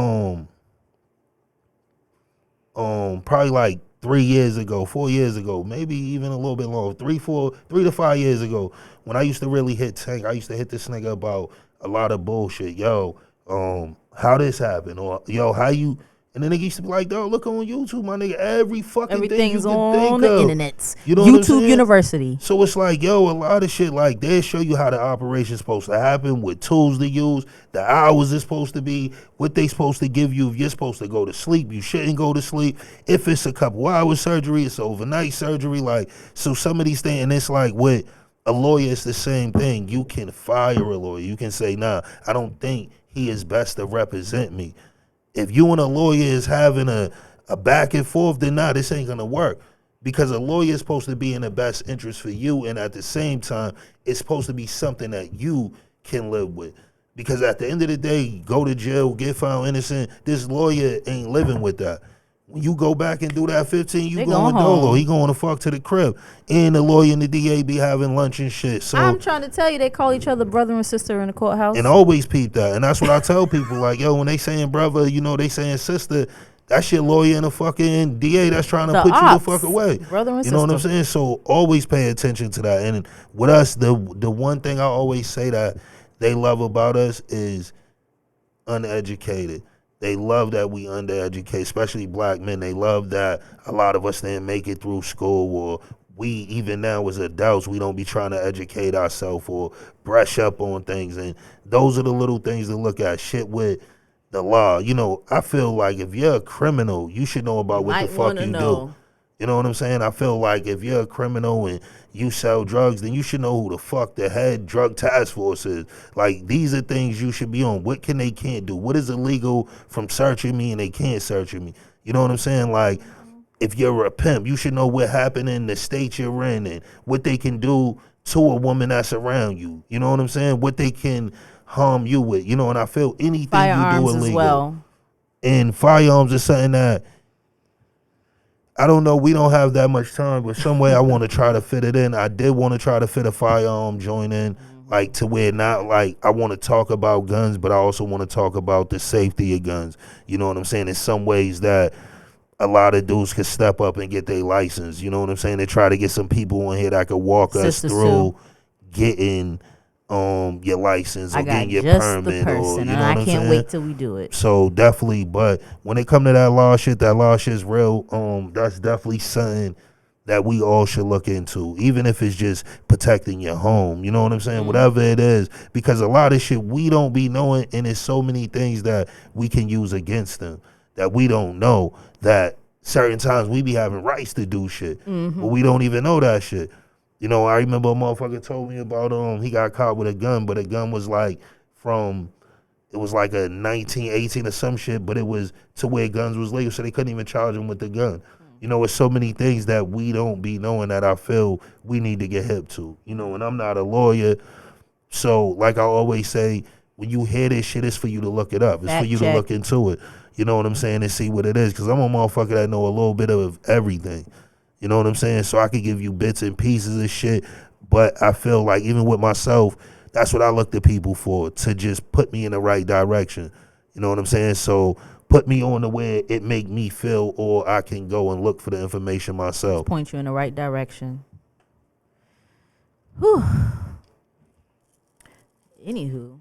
probably like 3 years ago, 4 years ago, maybe even a little bit longer, 3 to 5 years ago, when I used to really hit Tank, I used to hit this nigga about a lot of bullshit. Yo, how this happened? Or, yo, how you... And then they used to be like, dog, look on YouTube, my nigga. Everything's thing you can on think the of. internet. You know YouTube University. So it's like, yo, a lot of shit, like, they show you how the operation's supposed to happen, what tools to use, the hours it's supposed to be, what they supposed to give you if you're supposed to go to sleep. You shouldn't go to sleep. If it's a couple hours surgery, it's overnight surgery. Like, so some of these things, and it's like with a lawyer, it's the same thing. You can fire a lawyer. You can say, nah, I don't think he is best to represent me. If you and a lawyer is having a back and forth, then nah, this ain't gonna work. Because a lawyer is supposed to be in the best interest for you, and at the same time, it's supposed to be something that you can live with. Because at the end of the day, go to jail, get found innocent, this lawyer ain't living with that. When you go back and do that 15, you They going going dolo. home. He going to fuck to the crib. And the lawyer and the DA be having lunch and shit. So I'm trying to tell you, they call each other brother and sister in the courthouse. and always peep that. And that's what I tell people. Like, yo, when they saying brother, you know, they saying sister, that's your lawyer and the fucking DA that's trying to The put you the ops, fuck away. brother and You know what I'm sister. saying? So always pay attention to that. And with us, the one thing I always say that they love about us is uneducated. They love that we undereducated, especially black men. They love that a lot of us didn't make it through school, or we, even now as adults, we don't be trying to educate ourselves or brush up on things. And those are the little things to look at. Shit with the law. You know, I feel like if you're a criminal, you should know about what the Might fuck wanna you know. do. You know what I'm saying? I feel like if you're a criminal and you sell drugs, then you should know who the fuck the head drug task force is. Like, these are things you should be on. What can they can't do? What is illegal from searching me and they can't search me? You know what I'm saying? Like, if you're a pimp, you should know what happened in the state you're in and what they can do to a woman that's around you. You know what I'm saying? What they can harm you with. You know, and I feel anything Firearms you do illegal. as well. And firearms is something that, I don't know, we don't have that much time, but some way I want to try to fit it in. I did want to try to fit a firearm joint in, like, to where not, like, I want to talk about guns, but I also want to talk about the safety of guns. You know what I'm saying? In some ways that a lot of dudes could step up and get their license. You know what I'm saying? They try to get some people in here that could walk us Sister through getting your license or I got getting your just permit, the person, or, you and know what I I'm can't saying? wait till we do it. So definitely, but when it come to that law shit's real. That's definitely something that we all should look into, even if it's just protecting your home. You know what I'm saying? Whatever it is, because a lot of shit we don't be knowing, and there's so many things that we can use against them that we don't know. That certain times we be having rights to do shit, but we don't even know that shit. You know, I remember a motherfucker told me about he got caught with a gun, but a gun was like from. It was like a 1918 or some shit, but it was to where guns was legal, so they couldn't even charge him with the gun. You know, it's so many things that we don't be knowing that I feel we need to get hip to. You know, and I'm not a lawyer, so like I always say, when you hear this shit, it's for you to look it up. It's for Fact you check. to look into it. You know what I'm saying? And see what it is, because I'm a motherfucker that know a little bit of everything. You know what I'm saying? So I could give you bits and pieces of shit, but I feel like even with myself, that's what I look to people for, to just put me in the right direction. You know what I'm saying? So put me on the way it make me feel, or I can go and look for the information myself. Point you in the right direction. Whew. Anywho,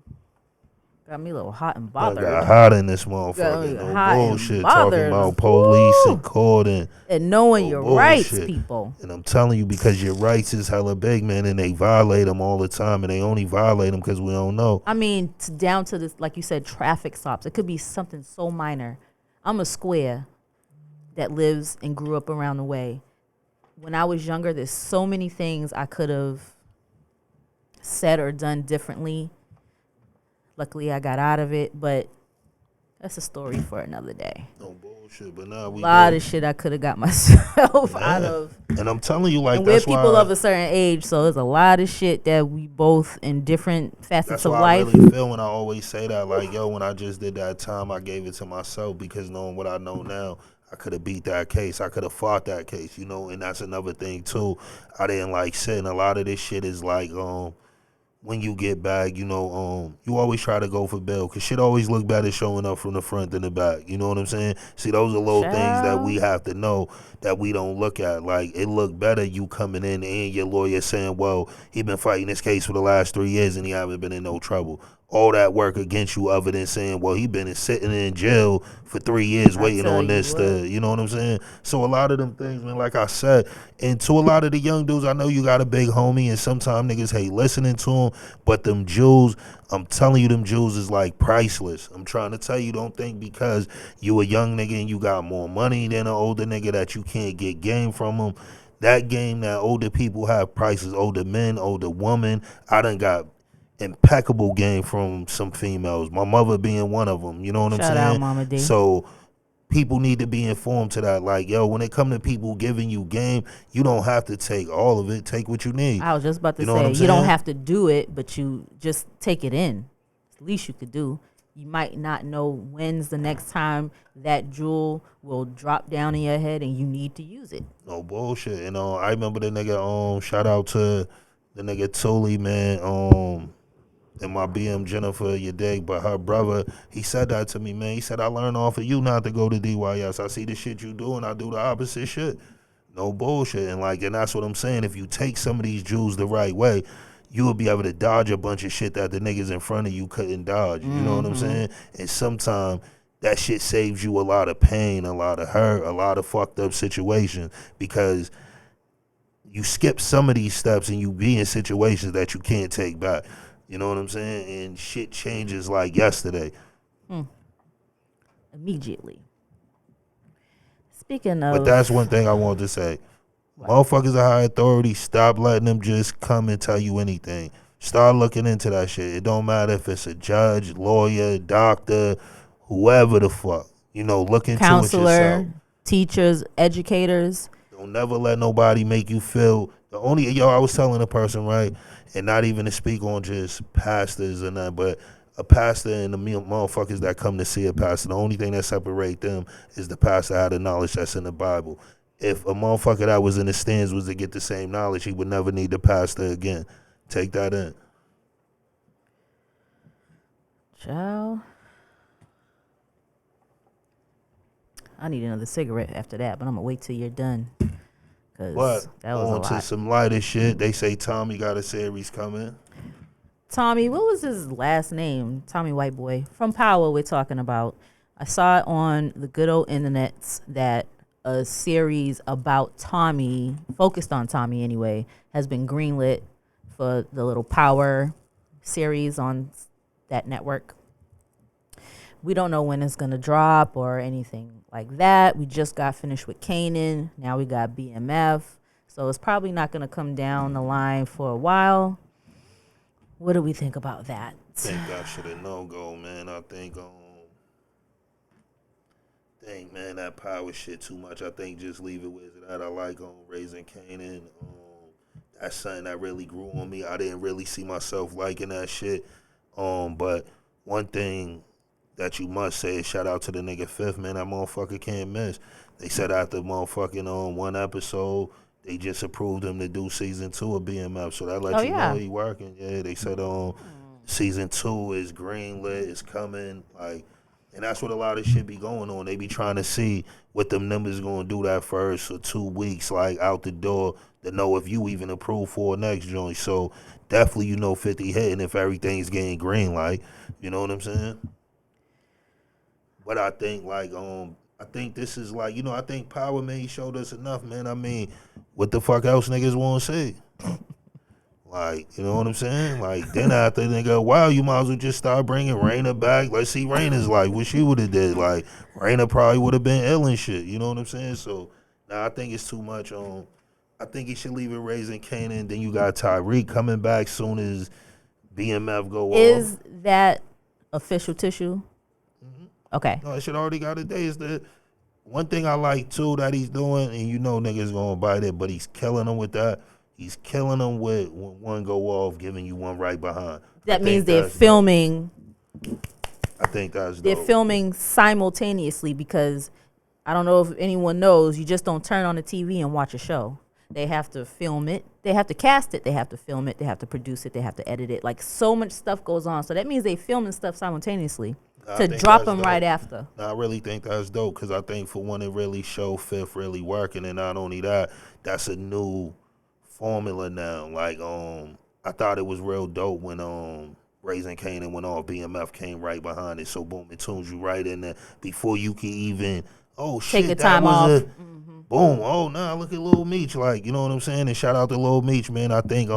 got me a little hot and I bothered. got hot in this Got motherfucker. me No hot and bullshit. bothered. Talking about police Woo. and court And knowing no your bullshit. rights, people. And I'm telling you, because your rights is hella big, man, and they violate them all the time, and they only violate them because we don't know. I mean, down to this, like you said, traffic stops. It could be something so minor. I'm a square that lives and grew up around the way. When I was younger, there's so many things I could have said or done differently. Luckily, I got out of it, but that's a story for another day. No bullshit, but now we A lot do. of shit I could have got myself out of. And I'm telling you, like, And we're that's people why of a certain age, so there's a lot of shit that we both in different facets that's of why life. I really feel when I always say that, like, yo, when I just did that time, I gave it to myself, because knowing what I know now, I could have beat that case. I could have fought that case, you know. And that's another thing too. I didn't like sit, and a lot of this shit is like when you get back, you know, you always try to go for bail, because shit always look better showing up from the front than the back. You know what I'm saying? See, those are little things that we have to know that we don't look at. Like, it look better you coming in and your lawyer saying, well, he been fighting this case for the last 3 years and he haven't been in no trouble. All that work against you, other than saying, well, he been sitting in jail for 3 years waiting tell on you this what. you know what I'm saying? So a lot of them things, man, like I said, and to a lot of the young dudes, I know you got a big homie, and sometimes niggas hate listening to him, but them jewels, I'm telling you, them jewels is like priceless. I'm trying to tell you, don't think because you a young nigga and you got more money than an older nigga that you can't get game from them. That game that older people have prices, older men, older women. I done got impeccable game from some females, my mother being one of them. You know what I'm Shout saying? out, Mama D. So people need to be informed to that. Like, yo, when it come to people giving you game, you don't have to take all of it. Take what you need. I was just about to You know what say, I'm you don't saying? have to do it, but you just take it in. It's the least you could do. You might not know when's the next time that jewel will drop down in your head and you need to use it. No bullshit. And I remember the nigga, shout out to the nigga Tully, man, and my BM Jennifer, you dig, but her brother, he said that to me, man. He said, I learned off of you not to go to DYS. I see the shit you do and I do the opposite shit. No bullshit. And that's what I'm saying. If you take some of these jewels the right way, you will be able to dodge a bunch of shit that the niggas in front of you couldn't dodge. You know what I'm saying? And sometimes that shit saves you a lot of pain, a lot of hurt, a lot of fucked up situations, because you skip some of these steps and you be in situations that you can't take back. You know what I'm saying? And shit changes like yesterday. Immediately. Speaking of... But that's one thing I wanted to say. Motherfuckers are high authority. Stop letting them just come and tell you anything. Start looking into that shit. It don't matter if it's a judge, lawyer, doctor, whoever the fuck. You know, look into it yourself. Counselor, teachers, educators. Don't never let nobody make you feel... I was telling a person, right, and not even to speak on just pastors and that, but a pastor and the motherfuckers that come to see a pastor, the only thing that separate them is the pastor had the knowledge that's in the Bible. If a motherfucker that was in the stands was to get the same knowledge, he would never need the pastor again. Take that in. Child. I need another cigarette after that, but I'm going to wait till you're done. But that was on to some lighter shit. They say Tommy got a series coming. Tommy, what was his last name? Tommy White Boy. From Power we're talking about. I saw it on the good old internets that a series about Tommy, focused on Tommy anyway, has been greenlit for the little Power series on that network. We don't know when it's going to drop or anything like that. We just got finished with Kanan. Now we got BMF. So it's probably not going to come down the line for a while. What do we think about that? I think that should have no-go, man. I think, man, that Power shit too much. I think just leave it with that. I like Raising Kanan. That's something that really grew on me. I didn't really see myself liking that shit. But one thing that you must say is shout out to the nigga Fifth, man. That motherfucker can't miss. They said after motherfucking one episode, they just approved him to do season 2 of BMF. So that lets you know he working. Yeah, they said season 2 is greenlit, it's coming. And that's what a lot of shit be going on. They be trying to see what them numbers gonna do that first or 2 weeks, out the door, to know if you even approve for next joint. So definitely 50 hitting if everything's getting green light. You know what I'm saying? But I think I think this is I think Power, man, he showed us enough, man. I mean, what the fuck else niggas want to see? You know what I'm saying? Then after nigga, wow, you might as well just start bringing Raina back. Let's see Raina's life, what she would have did. Raina probably would have been ill and shit. You know what I'm saying? So, now I think it's too much on. I think he should leave it Raising Kanan. Then you got Tyreek coming back soon as BMF go off. Is that official tissue? Okay. No, that shit already got a day. Is the one thing I like too that he's doing, and niggas gonna bite it, but he's killing them with that. He's killing them with when one go off, giving you one right behind. That means they're filming. I think that's they're dope. filming simultaneously, because I don't know if anyone knows, you just don't turn on the TV and watch a show. They have to film it. They have to cast it. They have to film it. They have to produce it. They have to edit it. So much stuff goes on. So that means they filming stuff simultaneously. To drop them right after. I really think that's dope, because I think for one, it really show Fifth really working, and not only that, that's a new formula now. I thought it was real dope when Raising Kanan went off, BMF came right behind it, so boom, it tunes you right in there before you can even take a time off. Boom, look at Lil Meech, you know what I'm saying? And shout out to Lil Meech, man. I think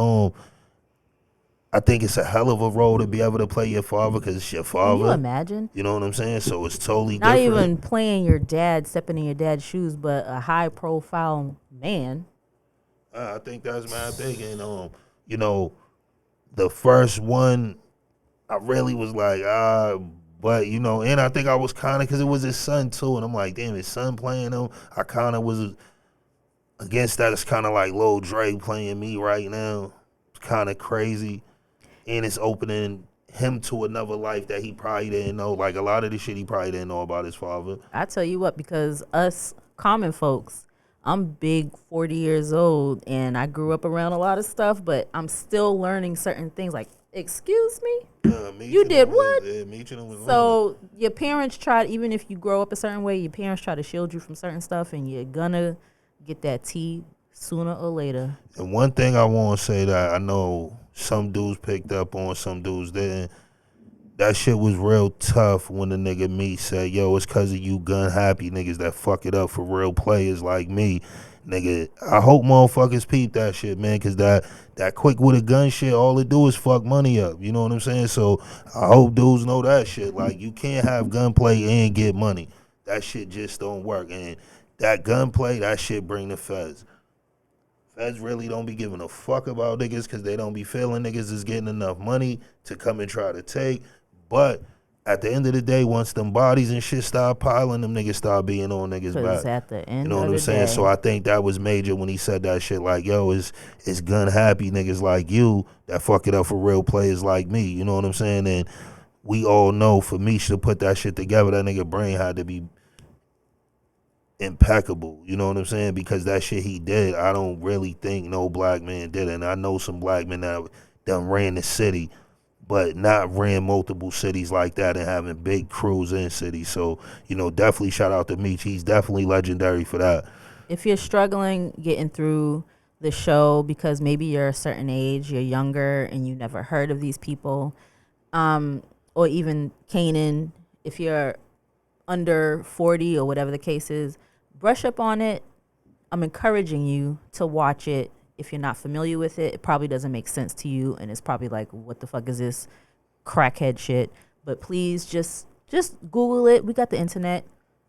it's a hell of a role to be able to play your father, because it's your father. Can you imagine? You know what I'm saying? So it's totally not different. Not even playing your dad, stepping in your dad's shoes, but a high-profile man. I think that's my thing. And, the first one, I really was but, and I think I was kind of, because it was his son, too. And I'm like, damn, his son playing him. I kind of was against that. It's kind of like Lil Dre playing me right now. It's kind of crazy. And it's opening him to another life that he probably didn't know. Like a lot of the shit he probably didn't know about his father. I tell you what, because us common folks, I'm big 40 years old and I grew up around a lot of stuff, but I'm still learning certain things like, excuse me? You did what? So your parents try, even if you grow up a certain way, your parents try to shield you from certain stuff and you're gonna get that tea sooner or later. And one thing I want to say that I know some dudes picked up on, some dudes didn't. That shit was real tough when the nigga me said, yo, it's cause of you gun happy niggas that fuck it up for real players like me. Nigga, I hope motherfuckers peep that shit, man, cause that quick with a gun shit, all it do is fuck money up. You know what I'm saying? So I hope dudes know that shit. Like, you can't have gunplay and get money. That shit just don't work. And that gunplay, that shit bring the feds. Feds really don't be giving a fuck about niggas because they don't be feeling niggas is getting enough money to come and try to take. But at the end of the day, once them bodies and shit start piling, them niggas start being on niggas Because back. at the end You know of what the I'm saying? day, So I think that was major when he said that shit. Like, yo, it's gun happy niggas like you that fuck it up for real players like me. You know what I'm saying? And we all know for Misha to put that shit together, that nigga brain had to be impeccable. You know what I'm saying? Because that shit he did, I don't really think no black man did it. And I know some black men that done ran the city, but not ran multiple cities like that and having big crews in cities. So, you know, definitely shout out to Meech. He's definitely legendary for that. if you're struggling getting through the show because maybe you're a certain age, you're younger, and you never heard of these people, or even Kanan, if you're under 40 or whatever the case is, brush up on it. I'm encouraging you to watch it. If you're not familiar with it, it probably doesn't make sense to you, and it's probably like, what the fuck is this crackhead shit? But please just Google it. We got the internet.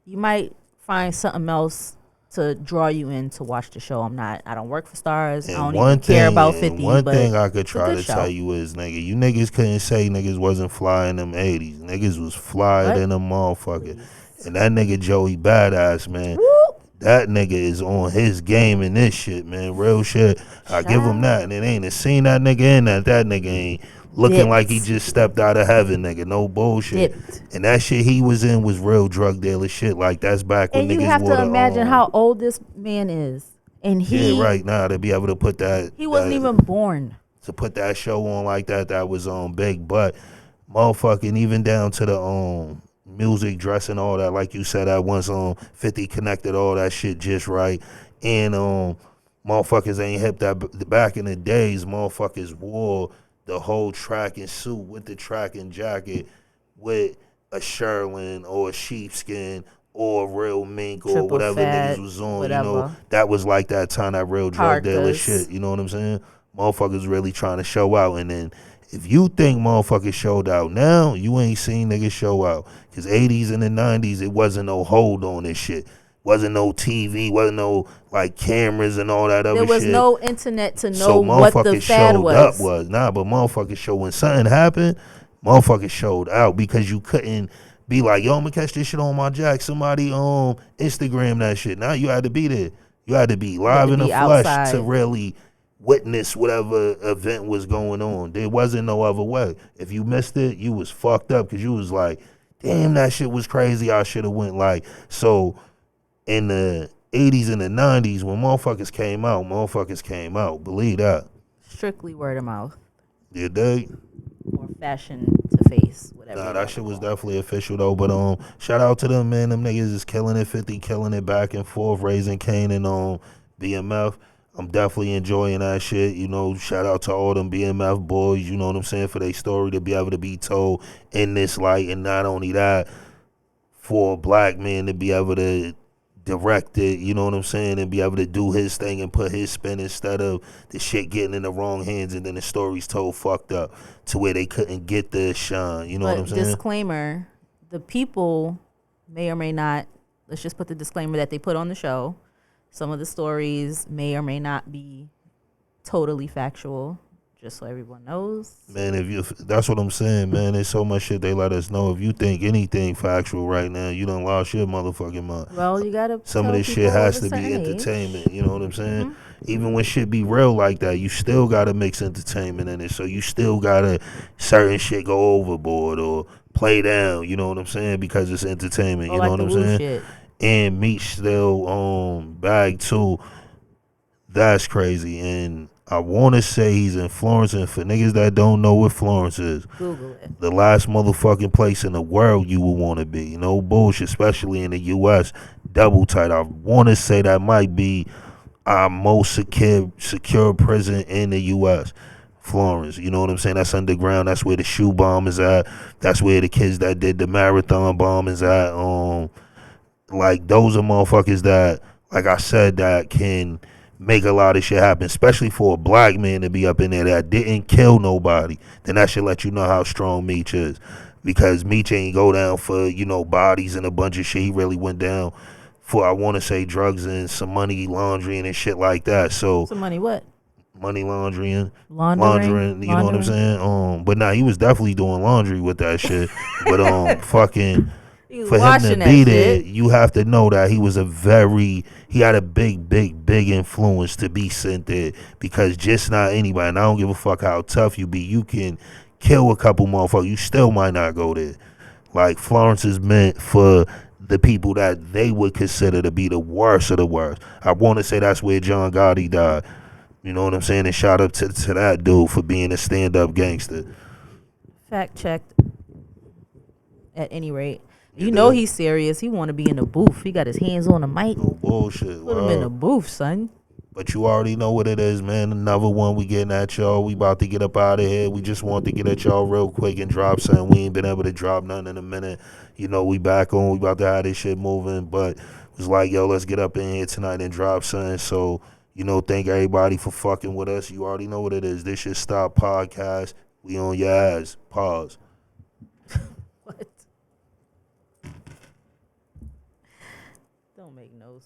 You might find something else to draw you in to watch the show. I don't work for Stars. And I don't even care about 50. One but thing I could it's a try good to show. tell you is, nigga, you niggas couldn't say niggas wasn't fly in them 80s. Niggas was fly What? than a motherfucker. And that nigga Joey Badass, man, Whoop. that nigga is on his game in this shit, man. Real shit. I give him that. And it ain't a seen that nigga in that nigga ain't looking like he just stepped out of heaven, nigga. No bullshit. And that shit he was in was real drug dealer shit. Like, that's back when And you niggas have wore to the, imagine how old this man is. And yeah, right now to be able to put that. He wasn't even born. To put that show on like that was big. But motherfucking even down to the music, dressing, all that, like you said, that once 50 connected all that shit just right. And motherfuckers ain't hip that back in the days, motherfuckers wore the whole tracking suit with the tracking jacket with a Sherlin or a sheepskin or a real mink or Triple whatever fat, niggas was on. whatever. You know, that was like that time, that real drug dealer Parkas. shit. You know what I'm saying? Motherfuckers really trying to show out. And then if you think motherfuckers showed out now, you ain't seen niggas show out. Because 80s and the 90s, it wasn't no hold on this shit. Wasn't no TV, wasn't no like cameras and all that other shit. There was no internet to know so what the fad showed was. up was. Nah, but motherfuckers show when something happened, motherfuckers showed out because you couldn't be like, yo, I'm gonna catch this shit on my jack. Somebody Instagram that shit. Now you had to be there. You had to be live in the flesh outside to really witness whatever event was going on. There wasn't no other way. If you missed it, you was fucked up because you was like, damn, that shit was crazy. I should have went like. So in the 80s and the 90s, when motherfuckers came out. Believe that. Strictly word of mouth. You dig? Or fashion to face, whatever. Nah, that shit was definitely official though. But shout out to them, man. Them niggas is killing it. 50 killing it back and forth, raising Cane and BMF. I'm definitely enjoying that shit. You know, shout out to all them BMF boys, you know what I'm saying, for their story to be able to be told in this light. And not only that, for a black man to be able to direct it, you know what I'm saying, and be able to do his thing and put his spin instead of the shit getting in the wrong hands and then the story's told fucked up to where they couldn't get the shine. You know what I'm saying? Disclaimer, the people may or may not, let's just put the disclaimer that they put on the show. Some of the stories may or may not be totally factual. just so everyone knows. Man, that's what I'm saying, man. There's so much shit they let us know. If you think anything factual right now, you done lost your motherfucking mind. Well, you gotta Some of tell this people shit has of a to be certain entertainment. age. You know what I'm saying? Even when shit be real like that, you still gotta mix entertainment in it. So you still gotta certain shit go overboard or play down. You know what I'm saying? Because it's entertainment. Or You know like what the I'm woo saying? shit. And Meech still bag too. That's crazy. And I want to say he's in Florence. And for niggas that don't know what Florence is, Google it. the last motherfucking place in the world you would want to be. No bullshit, especially in the U.S. Double tight. I want to say that might be our most secure prison in the U.S. Florence. You know what I'm saying? That's underground. That's where the shoe bomb is at. That's where the kids that did the marathon bomb is at. Like those are motherfuckers that, like I said, that can make a lot of shit happen, especially for a black man to be up in there that didn't kill nobody. Then that should let you know how strong Meech is, because Meech ain't go down for bodies and a bunch of shit. He really went down for, I want to say, drugs and some money laundering and shit like that. So Some money what? money laundering, Laundering. you know what I'm saying? But nah, he was definitely doing laundry with that shit. But fucking He was for him to washing that be there, shit. you have to know that he had a big influence to be sent there, because just not anybody, and I don't give a fuck how tough you be, you can kill a couple motherfuckers, you still might not go there. Like, Florence is meant for the people that they would consider to be the worst of the worst. I want to say that's where John Gotti died. You know what I'm saying? And shout out to that dude for being a stand-up gangster. Fact checked. At any rate, You you know did? he's serious. He want to be in the booth. He got his hands on the mic. No bullshit. Put him in the Wow. booth, son. But you already know what it is, man. Another one we getting at y'all. We about to get up out of here. We just want to get at y'all real quick and drop something. We ain't been able to drop nothing in a minute. We back on. We about to have this shit moving. But it was like, yo, let's get up in here tonight and drop something. So, thank everybody for fucking with us. You already know what it is. This shit Stop Podcast. We on your ass. Pause. What? Don't make no